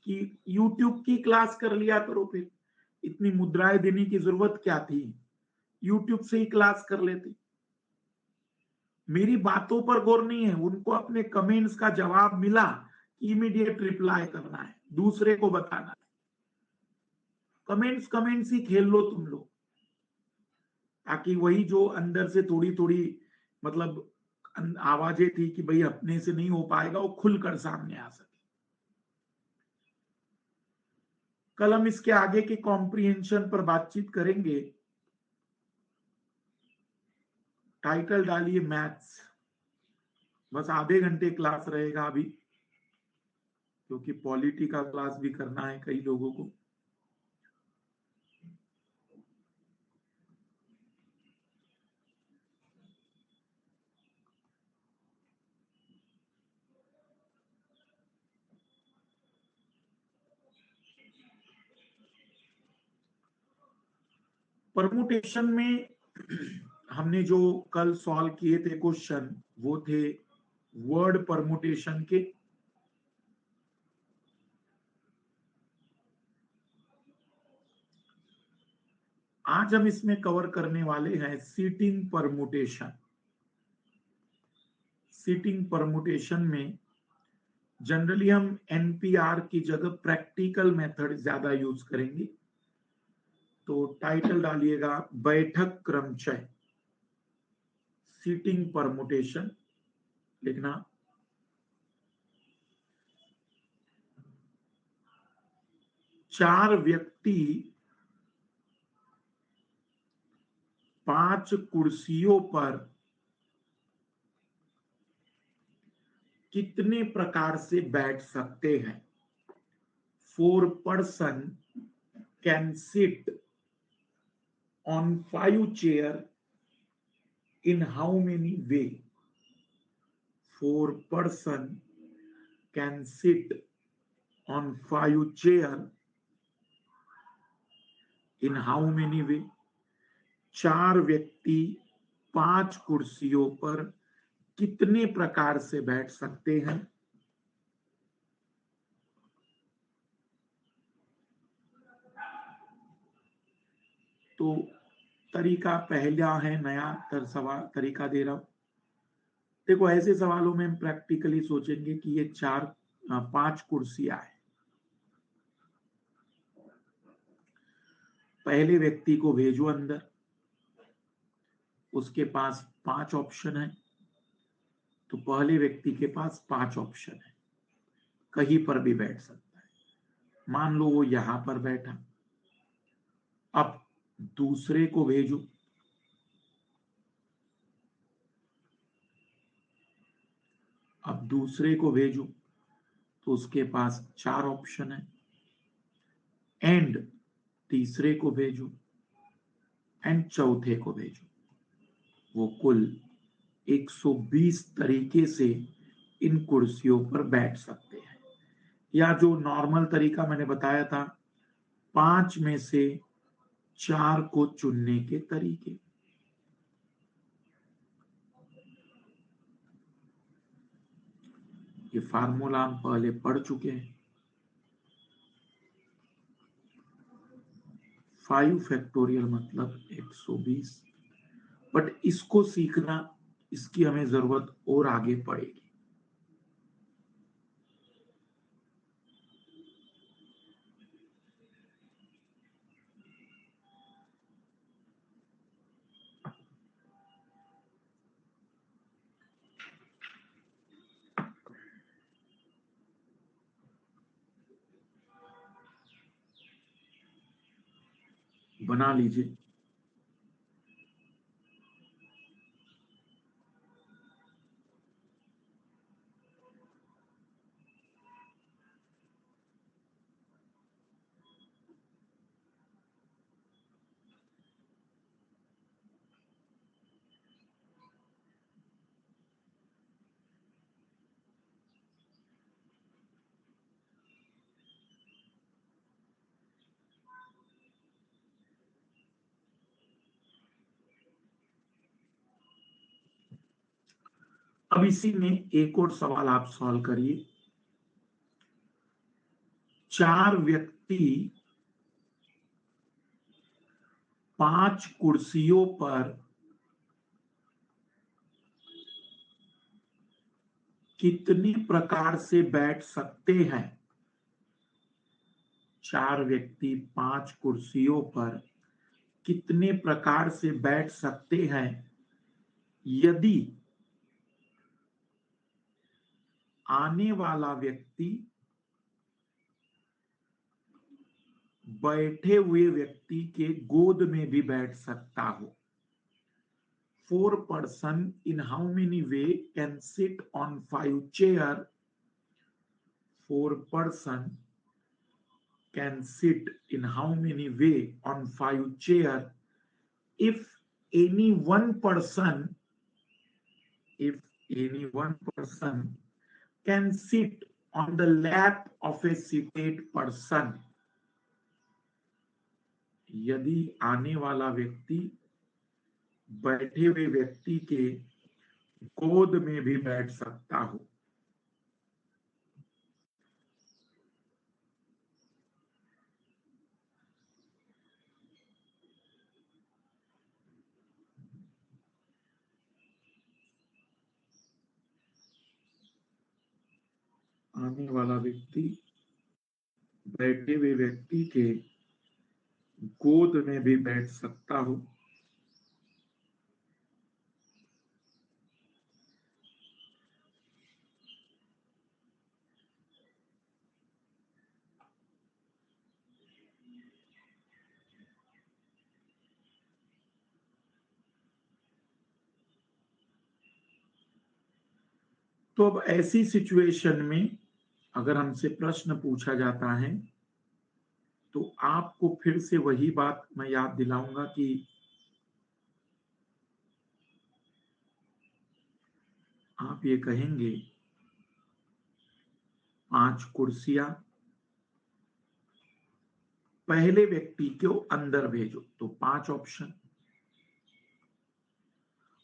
कि YouTube की क्लास कर लिया करो, फिर इतनी मुद्राएं देने की जरूरत क्या थी, YouTube से ही क्लास कर लेते। मेरी बातों पर गौर नहीं है, उनको अपने कमेंट्स का जवाब मिला, इमीडिएट रिप्लाई करना है, दूसरे को बताना है। कमेंट्स कमेंट्स ही खेल लो तुम लोग, ताकि वही जो अंदर से थोड़ी थोड़ी मतलब आवाजें थी कि भाई अपने से नहीं हो पाएगा, वो खुलकर सामने आ सके। कल हम इसके आगे के कॉम्प्रिहेंशन पर बातचीत करेंगे। टाइटल डालिए मैथ्स। बस आधे घंटे क्लास रहेगा अभी, क्योंकि पॉलिटी का क्लास भी करना है कई लोगों को। परमुटेशन में हमने जो कल सॉल्व किए थे क्वेश्चन, वो थे वर्ड परमुटेशन के। आज हम इसमें कवर करने वाले हैं सीटिंग परमुटेशन। सीटिंग परमुटेशन में जनरली हम एनपीआर की जगह प्रैक्टिकल मेथड ज्यादा यूज करेंगे। तो टाइटल डालिएगा बैठक क्रमचय, सीटिंग परमुटेशन लिखना। चार व्यक्ति 5 कुर्सियों पर कितने प्रकार से बैठ सकते हैं? 4 person can sit on 5 chair in how many way? 4 person can sit on 5 chair in how many way? 4 व्यक्ति 5 कुर्सियों पर कितने प्रकार से बैठ सकते हैं? तो तरीका पहला है, नया सवाल तरीका दे रहा हूं। देखो, ऐसे सवालों में हम प्रैक्टिकली सोचेंगे कि ये 5 कुर्सियां हैं। पहले व्यक्ति को भेजो अंदर, उसके पास 5 ऑप्शन है। तो पहले व्यक्ति के पास 5 ऑप्शन है, कहीं पर भी बैठ सकता है। मान लो वो यहां पर बैठा। अब दूसरे को भेजो, तो उसके पास 4 ऑप्शन है। एंड तीसरे को भेजो, एंड चौथे को भेजो। वो कुल 120 तरीके से इन कुर्सियों पर बैठ सकते हैं। या जो नॉर्मल तरीका मैंने बताया था, 5 में से 4 को चुनने के तरीके। ये फार्मूला हम पहले पढ़ चुके हैं। 5 फैक्टोरियल मतलब 120, बट इसको सीखना, इसकी हमें जरूरत और आगे पड़ेगी। बना लीजिए। अब इसी में एक और सवाल आप सॉल्व करिए। 4 व्यक्ति 5 कुर्सियों पर कितने प्रकार से बैठ सकते हैं? 4 व्यक्ति 5 कुर्सियों पर कितने प्रकार से बैठ सकते हैं यदि आने वाला व्यक्ति बैठे हुए व्यक्ति के गोद में भी बैठ सकता हो? 4 person in how many way can sit on 5 chair? 4 person can sit in how many way on 5 chair if any one person if any one person can sit on the lap of a seated person? यदि आने वाला व्यक्ति बैठे हुए व्यक्ति के गोद में भी बैठ सकता हो। आने वाला व्यक्ति बैठे हुए व्यक्ति के गोद में भी बैठ सकता हो। तो अब ऐसी सिचुएशन में अगर हमसे प्रश्न पूछा जाता है तो आपको फिर से वही बात मैं याद दिलाऊंगा कि आप ये कहेंगे 5 कुर्सियां, पहले व्यक्ति को अंदर भेजो, तो 5 ऑप्शन।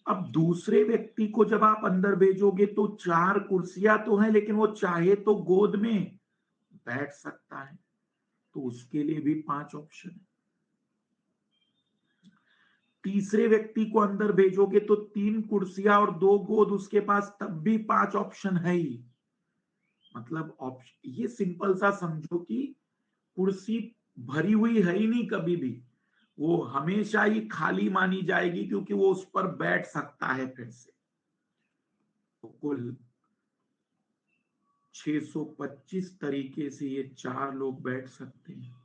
अब दूसरे व्यक्ति को जब आप अंदर भेजोगे तो 4 कुर्सियां तो हैं, लेकिन वो चाहे तो गोद में बैठ सकता है, तो उसके लिए भी 5 ऑप्शन है। तीसरे व्यक्ति को अंदर भेजोगे तो 3 कुर्सियां और 2 गोद उसके पास, तब भी 5 ऑप्शन है ही। मतलब ऑप्शन ये सिंपल सा समझो कि कुर्सी भरी हुई है ही नहीं कभी भी, वो हमेशा ही खाली मानी जाएगी क्योंकि वो उस पर बैठ सकता है फिर से। तो कुल 625 तरीके से ये 4 लोग बैठ सकते हैं।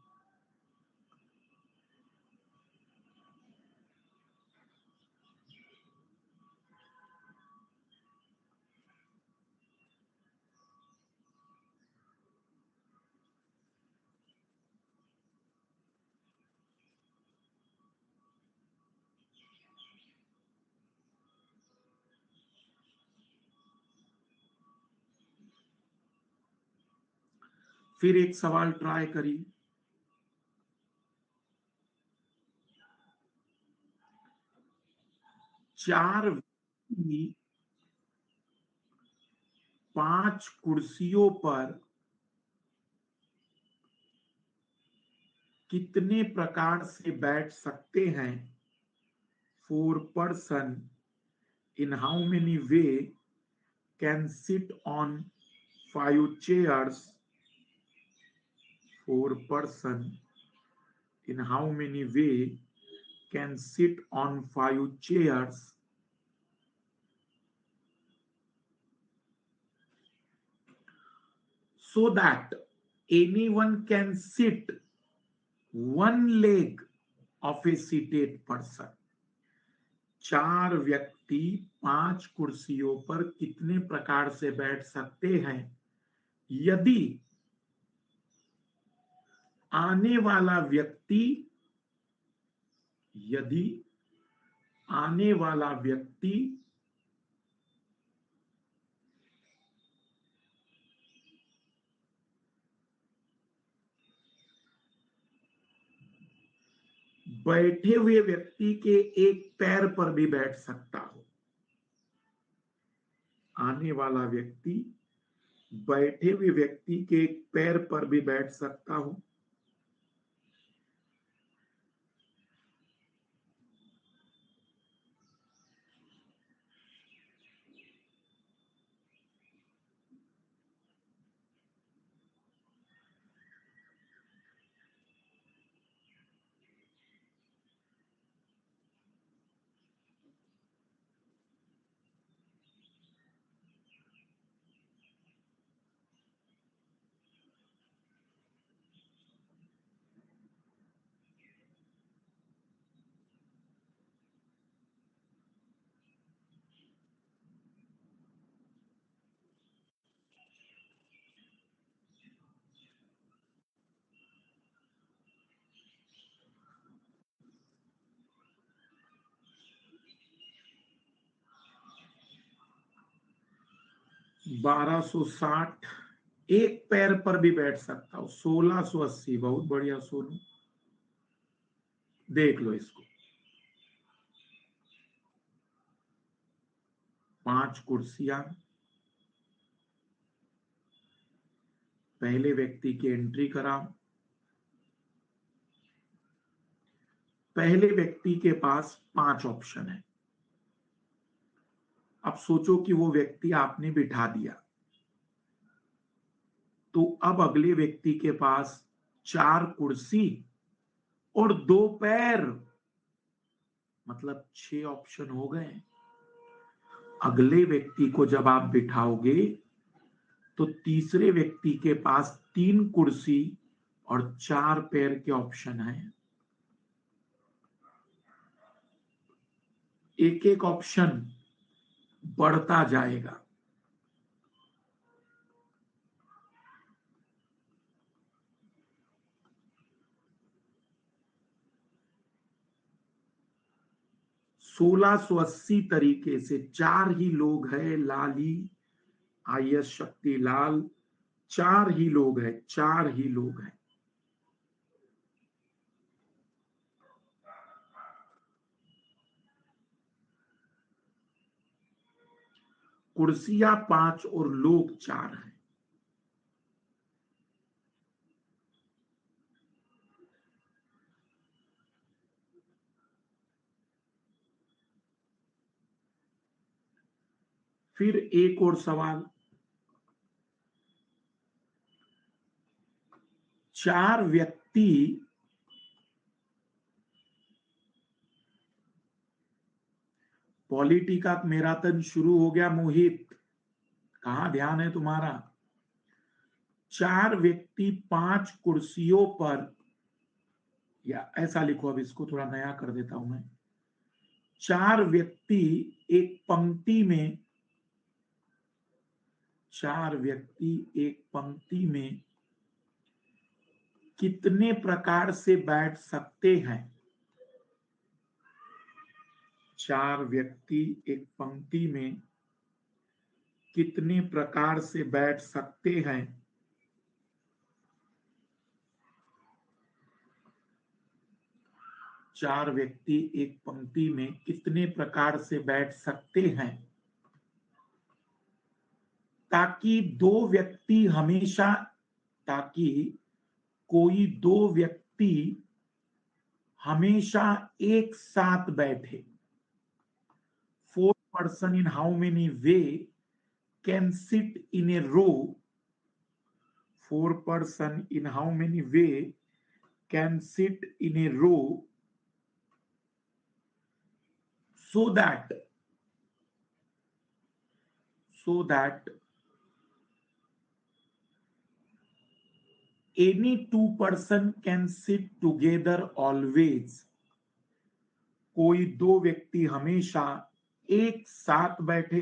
फिर एक सवाल ट्राई करिए। 4 व्यक्ति 5 कुर्सियों पर कितने प्रकार से बैठ सकते हैं? 4 person in how many way can sit on 5 chairs? 4 person in how many way can sit on 5 chairs? So that anyone can sit one leg of a seated person. 4 व्यक्ति 5 कुर्सियों पर कितने प्रकार से बैठ सकते हैं यदि आने वाला व्यक्ति बैठे हुए व्यक्ति के एक पैर पर भी बैठ सकता हो। आने वाला व्यक्ति बैठे हुए व्यक्ति के एक पैर पर भी बैठ सकता हो। बारह सौ साठ एक पैर पर भी बैठ सकता हो। 1680 बहुत बढ़िया सोनू, देख लो इसको। 5 कुर्सियां, पहले व्यक्ति की एंट्री कराओ। पहले व्यक्ति के पास 5 ऑप्शन है। अब सोचो कि वो व्यक्ति आपने बिठा दिया, तो अब अगले व्यक्ति के पास 4 कुर्सी और 2 पैर, मतलब 6 ऑप्शन हो गए। अगले व्यक्ति को जब आप बिठाओगे तो तीसरे व्यक्ति के पास 3 कुर्सी और 4 पैर के ऑप्शन है। एक एक ऑप्शन बढ़ता जाएगा। सोलह सौ 80 तरीके से 4 ही लोग हैं। लाली IS शक्ति लाल, 4 ही लोग हैं, 4 ही लोग हैं। कुर्सियां 5 और लोग 4 हैं। फिर एक और सवाल, 4 व्यक्ति पॉलिटी का मैराथन शुरू हो गया। मोहित, कहां ध्यान है तुम्हारा? 4 व्यक्ति 5 कुर्सियों पर, या ऐसा लिखो, अब इसको थोड़ा नया कर देता हूं मैं। 4 व्यक्ति एक पंक्ति में, 4 व्यक्ति एक पंक्ति में कितने प्रकार से बैठ सकते हैं? 4 व्यक्ति एक पंक्ति में कितने प्रकार से बैठ सकते हैं? चार व्यक्ति एक पंक्ति में कितने प्रकार से बैठ सकते हैं? ताकि दो व्यक्ति हमेशा ताकि कोई दो व्यक्ति हमेशा एक साथ बैठे. 4 person in how many way can sit in a row? 4 person in how many way can sit in a row so that any 2 person can sit together always. कोई दो व्यक्ति हमेशा एक साथ बैठे.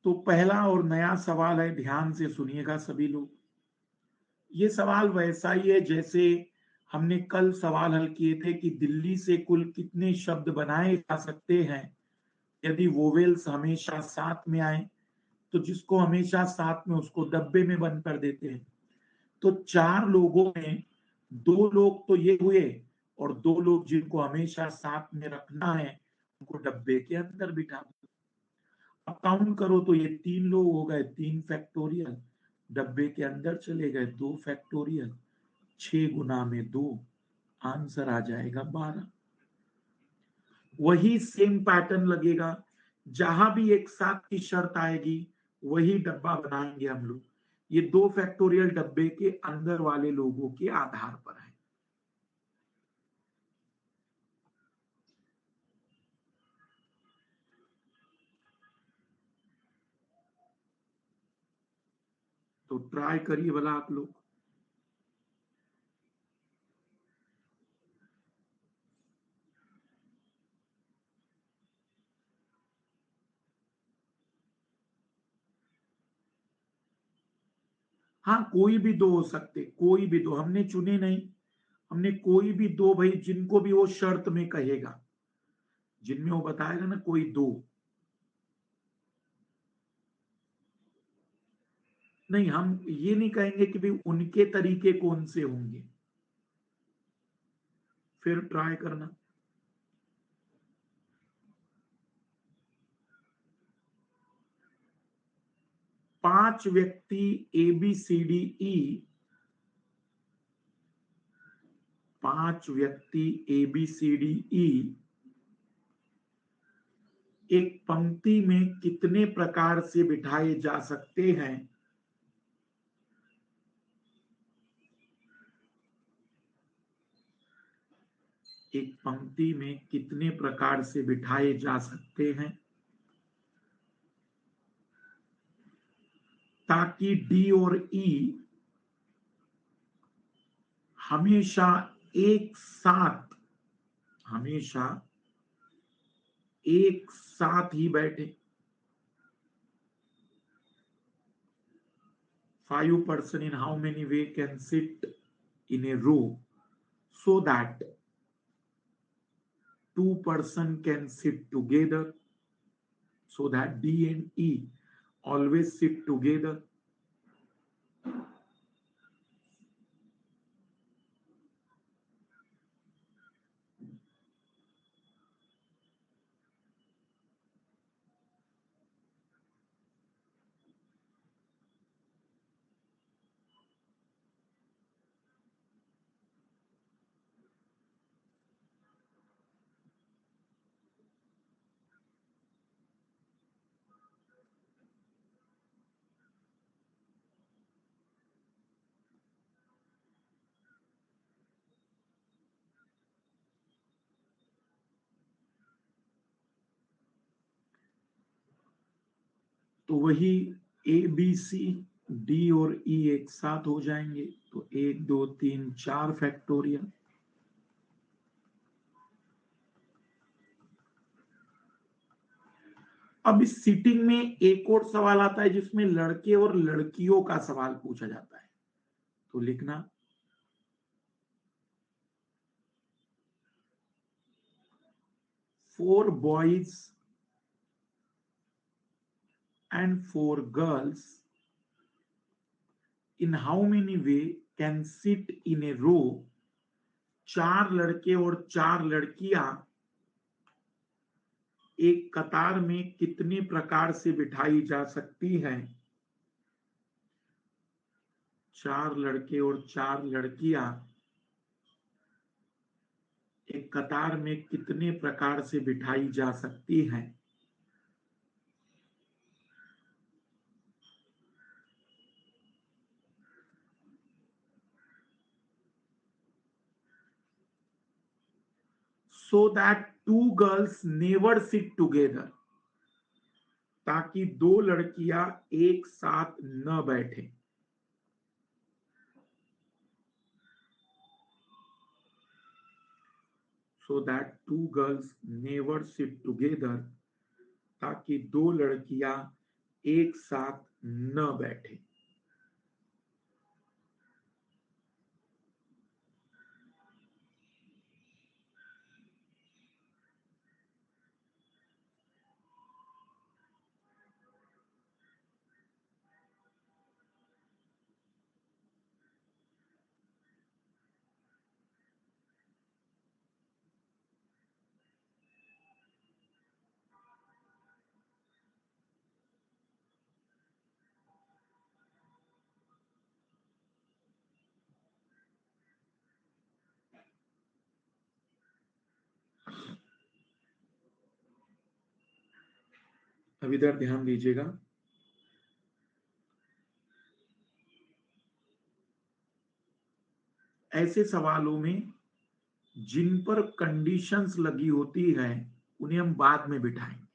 तो पहला और नया सवाल है, ध्यान से सुनिएगा सभी लोग. ये सवाल वैसा ही है जैसे हमने कल सवाल हल किए थे कि दिल्ली से कुल कितने शब्द बनाए जा सकते हैं यदि वोवेल्स हमेशा साथ में आए. तो जिसको हमेशा साथ में उसको डब्बे में बंद कर देते हैं. तो 4 लोगों में 2 लोग तो ये हुए और 2 लोग जिनको हमेशा साथ में रखना है उनको डब्बे के अंदर बिठा दो. अब काउंट करो तो ये 3 लोग हो गए, 3 फैक्टोरियल, डब्बे के अंदर चले गए 2 फैक्टोरियल, 6 गुना में 2, आंसर आ जाएगा 12. वही सेम पैटर्न लगेगा, जहां भी एक साथ की शर्त आएगी वही डब्बा बनाएंगे हम लोग. ये 2 फैक्टोरियल डब्बे के अंदर वाले लोगों के आधार पर है. तो ट्राई करिए भला आप लोग. हाँ, कोई भी 2 हो सकते, कोई भी 2, हमने चुने नहीं. हमने कोई भी 2 भाई, जिनको भी वो शर्त में कहेगा, जिनमें वो बताएगा ना कोई 2. नहीं, हम ये नहीं कहेंगे कि भाई उनके तरीके कौन से होंगे. फिर ट्राई करना. 5 व्यक्ति A B C D E, 5 व्यक्ति A B C D E एक पंक्ति में कितने प्रकार से बिठाए जा सकते हैं? एक पंक्ति में कितने प्रकार से बिठाए जा सकते हैं ताकि डी और ई हमेशा एक साथ ही बैठे. 5 person in how many way can sit in a row so that 2 person can sit together, so that D and E always sit together. तो वही ए बी सी डी और ई एक साथ हो जाएंगे. तो 1 2 3 4 फैक्टोरियल. अब इस सीटिंग में एक और सवाल आता है जिसमें लड़के और लड़कियों का सवाल पूछा जाता है. तो लिखना 4 boys and 4 girls in how many ways can sit in a row, 4 लड़के और 4 लड़कियां एक कतार में कितने प्रकार से बिठाई जा सकती हैं? 4 लड़के और 4 लड़कियां एक कतार में कितने प्रकार से बिठाई जा सकती हैं? So that two girls never sit together, ताकि 2 लड़कियां एक साथ न बैठे। So that two girls never sit together, ताकि 2 लड़कियां एक साथ न बैठे। अब इधर ध्यान दीजिएगा। ऐसे सवालों में जिन पर कंडीशंस लगी होती है उन्हें हम बाद में बिठाएंगे।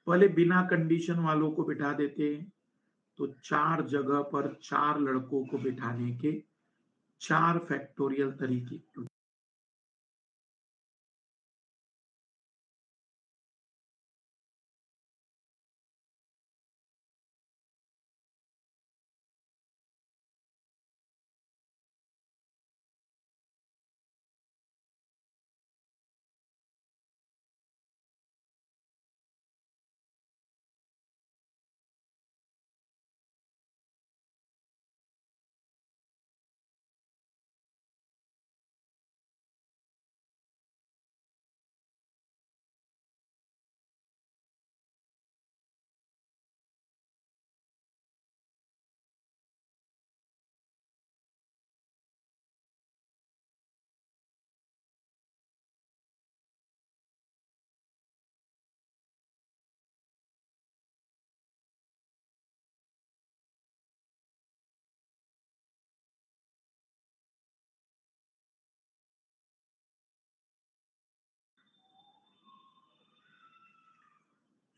पहले बिना कंडीशन वालों को बिठा देते हैं। तो 4 जगह पर 4 लड़कों को बिठाने के 4 फैक्टोरियल तरीके।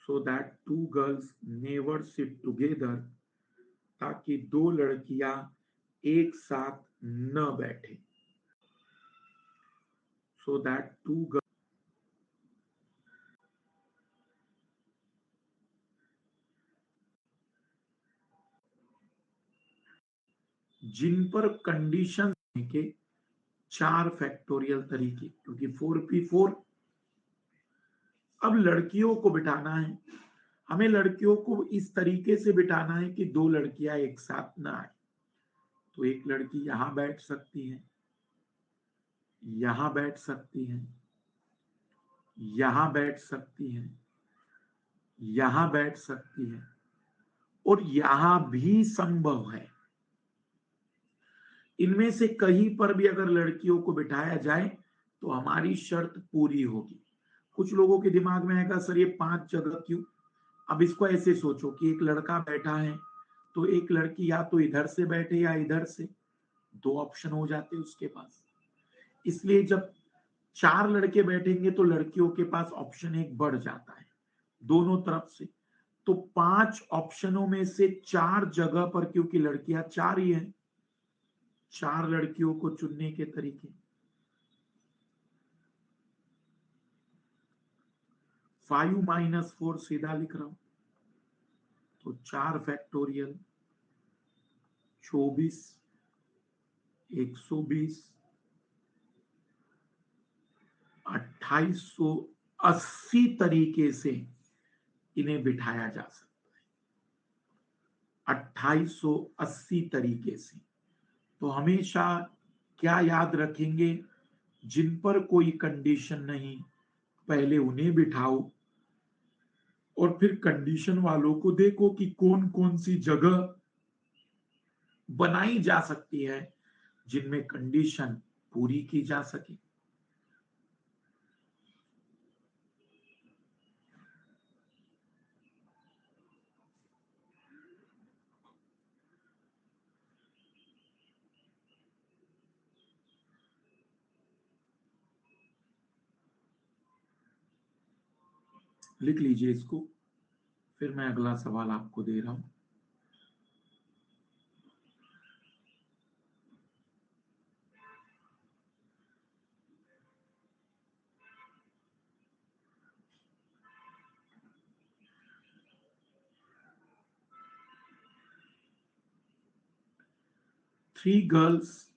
So that two girls never sit together, ताकि 2 लड़कियां एक साथ न बैठे। So that two girls जिन पर कंडीशन के 4 फैक्टोरियल तरीके, क्योंकि 4p4। अब लड़कियों को बिठाना है, हमें लड़कियों को इस तरीके से बिठाना है कि 2 लड़कियां एक साथ ना आए। तो एक लड़की यहां बैठ सकती है, यहां बैठ सकती है, यहां बैठ सकती है, यहां बैठ सकती है, और यहां भी संभव है। इनमें से कहीं पर भी अगर लड़कियों को बिठाया जाए तो हमारी शर्त पूरी होगी। कुछ लोगों के दिमाग में आएगा, सर ये 5 जगह क्यों? अब इसको ऐसे सोचो कि एक लड़का बैठा है तो एक लड़की या तो इधर से बैठे या इधर से, 2 ऑप्शन हो जाते उसके पास। इसलिए जब 4 लड़के बैठेंगे तो लड़कियों के पास ऑप्शन एक बढ़ जाता है दोनों तरफ से। तो 5 ऑप्शनों में से 4 जगह पर, क्योंकि लड़कियां 4 ही हैं, 4 लड़कियों को चुनने के तरीके। 5 - 4 सीधा लिख रहा हूं, तो 4 फैक्टोरियल 24, 120, 2880 तरीके से इन्हें बिठाया जा सकता है। 2880 तरीके से। तो हमेशा क्या याद रखेंगे, जिन पर कोई कंडीशन नहीं, पहले उन्हें बिठाओ और फिर कंडीशन वालों को देखो कि कौन कौन सी जगह बनाई जा सकती है जिनमें कंडीशन पूरी की जा सके। लिख लीजिए इसको, फिर मैं अगला सवाल आपको दे रहा हूं। Three girls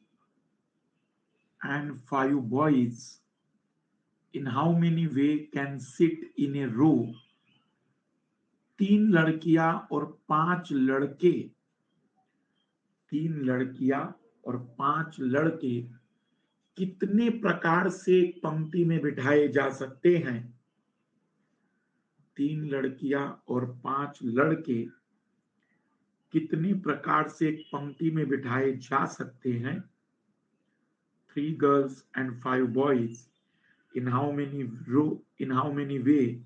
and five boys in how many way can sit in a row? तीन लड़कियां और पांच लड़के, तीन लड़कियां और पांच लड़के कितने प्रकार से एक पंक्ति में बिठाए जा सकते हैं? तीन लड़कियां और पांच लड़के कितने प्रकार से एक पंक्ति में बिठाए जा सकते हैं? Three girls and five boys in how many way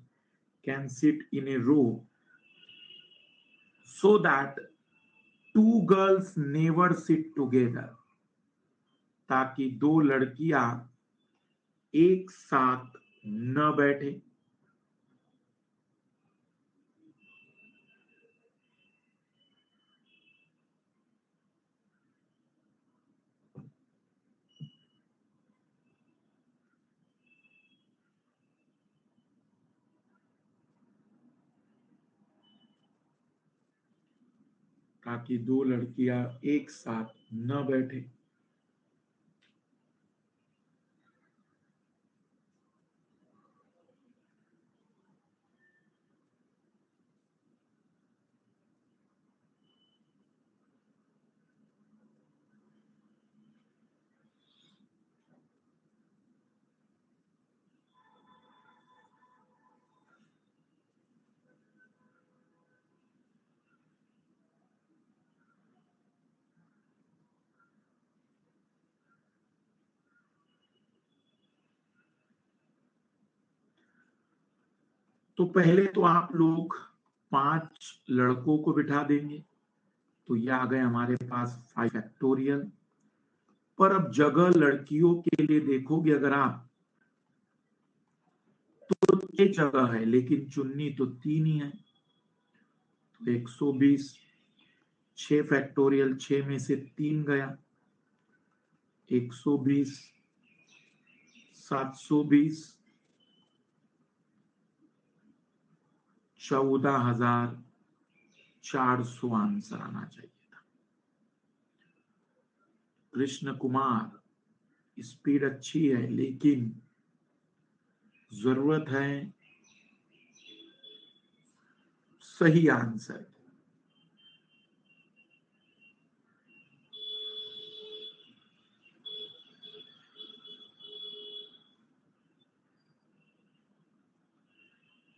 can sit in a row so that two girls never sit together, ताकि दो लड़कियां एक साथ न बैठे। ताकि दो लड़कियां एक साथ न बैठे। तो पहले तो आप लोग पांच लड़कों को बिठा देंगे, तो ये आ गए हमारे पास 5 फैक्टोरियल। पर अब जगह लड़कियों के लिए देखोगे अगर आप, तो ये जगह है लेकिन चुन्नी तो तीन ही है, तो 120, 6 फैक्टोरियल, 6 में से तीन गया, 120, 720, 14,400 आंसर आना चाहिए था। कृष्ण कुमार, स्पीड अच्छी है लेकिन जरूरत है सही आंसर।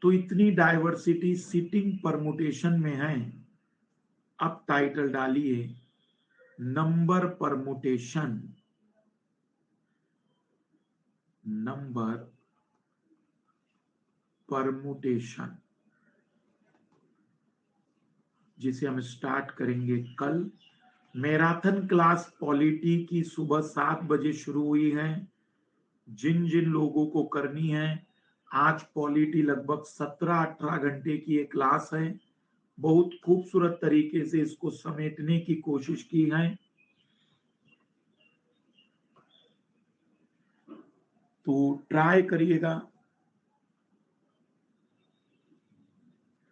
तो इतनी डाइवर्सिटी सिटिंग परमुटेशन में है। अब टाइटल डालिए नंबर परमुटेशन, नंबर परमुटेशन, जिसे हम स्टार्ट करेंगे कल। मैराथन क्लास पॉलिटी की सुबह 7 बजे शुरू हुई है। जिन जिन लोगों को करनी है, आज पॉलिटी लगभग 17-18 घंटे की एक क्लास है। बहुत खूबसूरत तरीके से इसको समेटने की कोशिश की है। तो ट्राई करिएगा।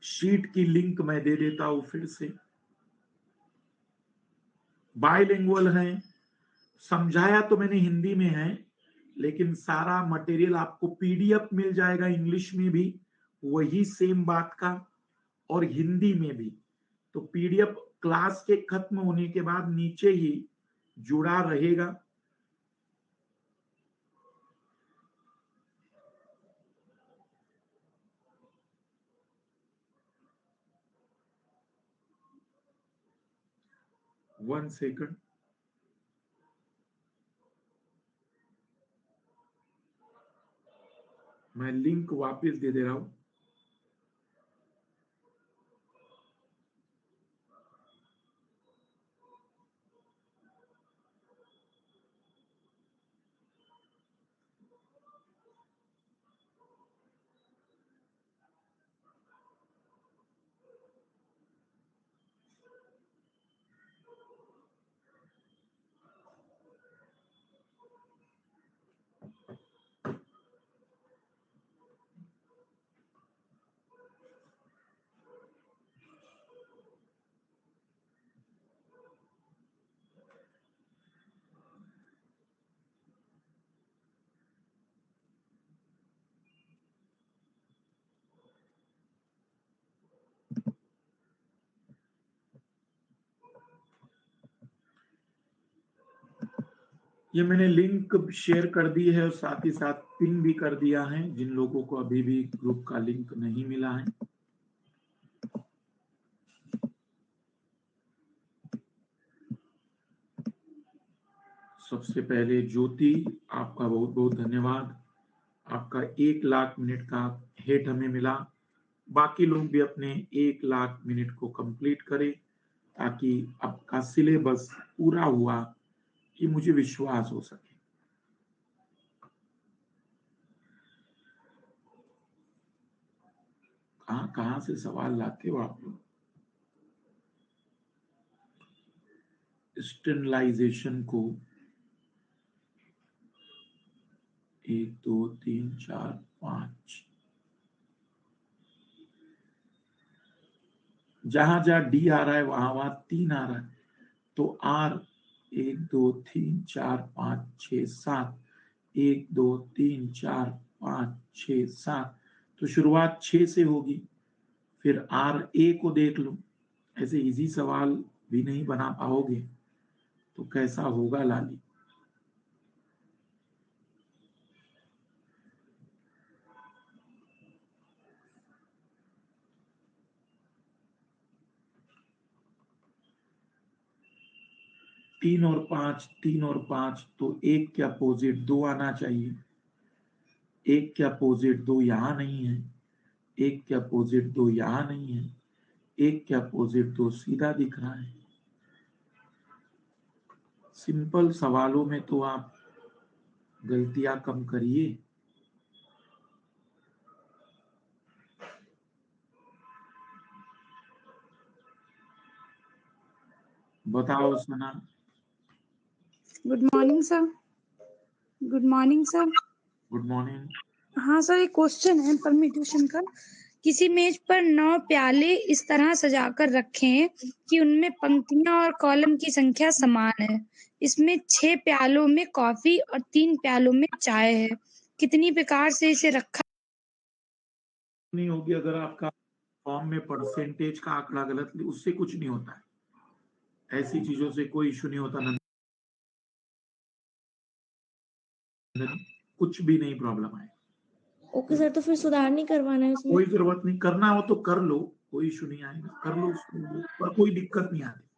शीट की लिंक मैं दे देता हूं फिर से। बाइलिंगुअल है, समझाया तो मैंने हिंदी में है, लेकिन सारा मटेरियल आपको पीडीएफ मिल जाएगा इंग्लिश में भी, वही सेम बात का, और हिंदी में भी। तो पीडीएफ क्लास के खत्म होने के बाद नीचे ही जुड़ा रहेगा। वन सेकंड, मैं लिंक वापस दे रहा हूं। ये मैंने लिंक शेयर कर दी है और साथ ही साथ पिन भी कर दिया है जिन लोगों को अभी भी ग्रुप का लिंक नहीं मिला है। सबसे पहले ज्योति, आपका बहुत बहुत धन्यवाद। आपका 1 लाख मिनट का हेट हमें मिला। बाकी लोग भी अपने 1 लाख मिनट को कंप्लीट करें ताकि आपका सिलेबस पूरा हुआ, ये मुझे विश्वास हो सके। कहां कहां से सवाल लाते हो आप लोग? स्टेनलाइजेशन को 1 2 3 4 5, जहां जहां डी आ रहा है वहां वहां 3 आ रहा है, तो आर 1 2 3 4 5 6 7, 1 2 3 4 5 6 7, तो शुरुआत 6 से होगी। फिर आर ए को देख लो। ऐसे इजी सवाल भी नहीं बना पाओगे तो कैसा होगा लाली? तीन और पांच, तो 1 के अपोजिट 2 आना चाहिए। 1 के अपोजिट 2 यहां नहीं है, 1 के अपोजिट 2 यहां नहीं है, 1 के अपोजिट 2 सीधा दिख रहा है। सिंपल सवालों में तो आप गलतियां कम करिए। बताओ Sana. Good morning sir. Good morning sir. Good morning. हाँ सर, एक क्वेश्चन है परम्यूटेशन का। किसी मेज पर 9 प्याले इस तरह सजाकर रखें कि उनमें पंक्तियां और कॉलम की संख्या समान है। इसमें 6 प्यालों में कॉफी और 3 प्यालों में चाय है। कितनी प्रकार से इसे रखा नहीं होगी अगर आपका फॉर्म में परसेंटेज का आंकड़ा गलत, उससे कुछ नहीं होता है। ऐसी चीजों से कोई इशू नहीं होता नंदन, कुछ भी नहीं प्रॉब्लम है। ओके सर, तो फिर सुधार नहीं करवाना है उसमें? कोई जरूरत नहीं, करना हो तो कर लो, कोई इशू नहीं आएगा, कर लो उसको, पर कोई दिक्कत नहीं आती।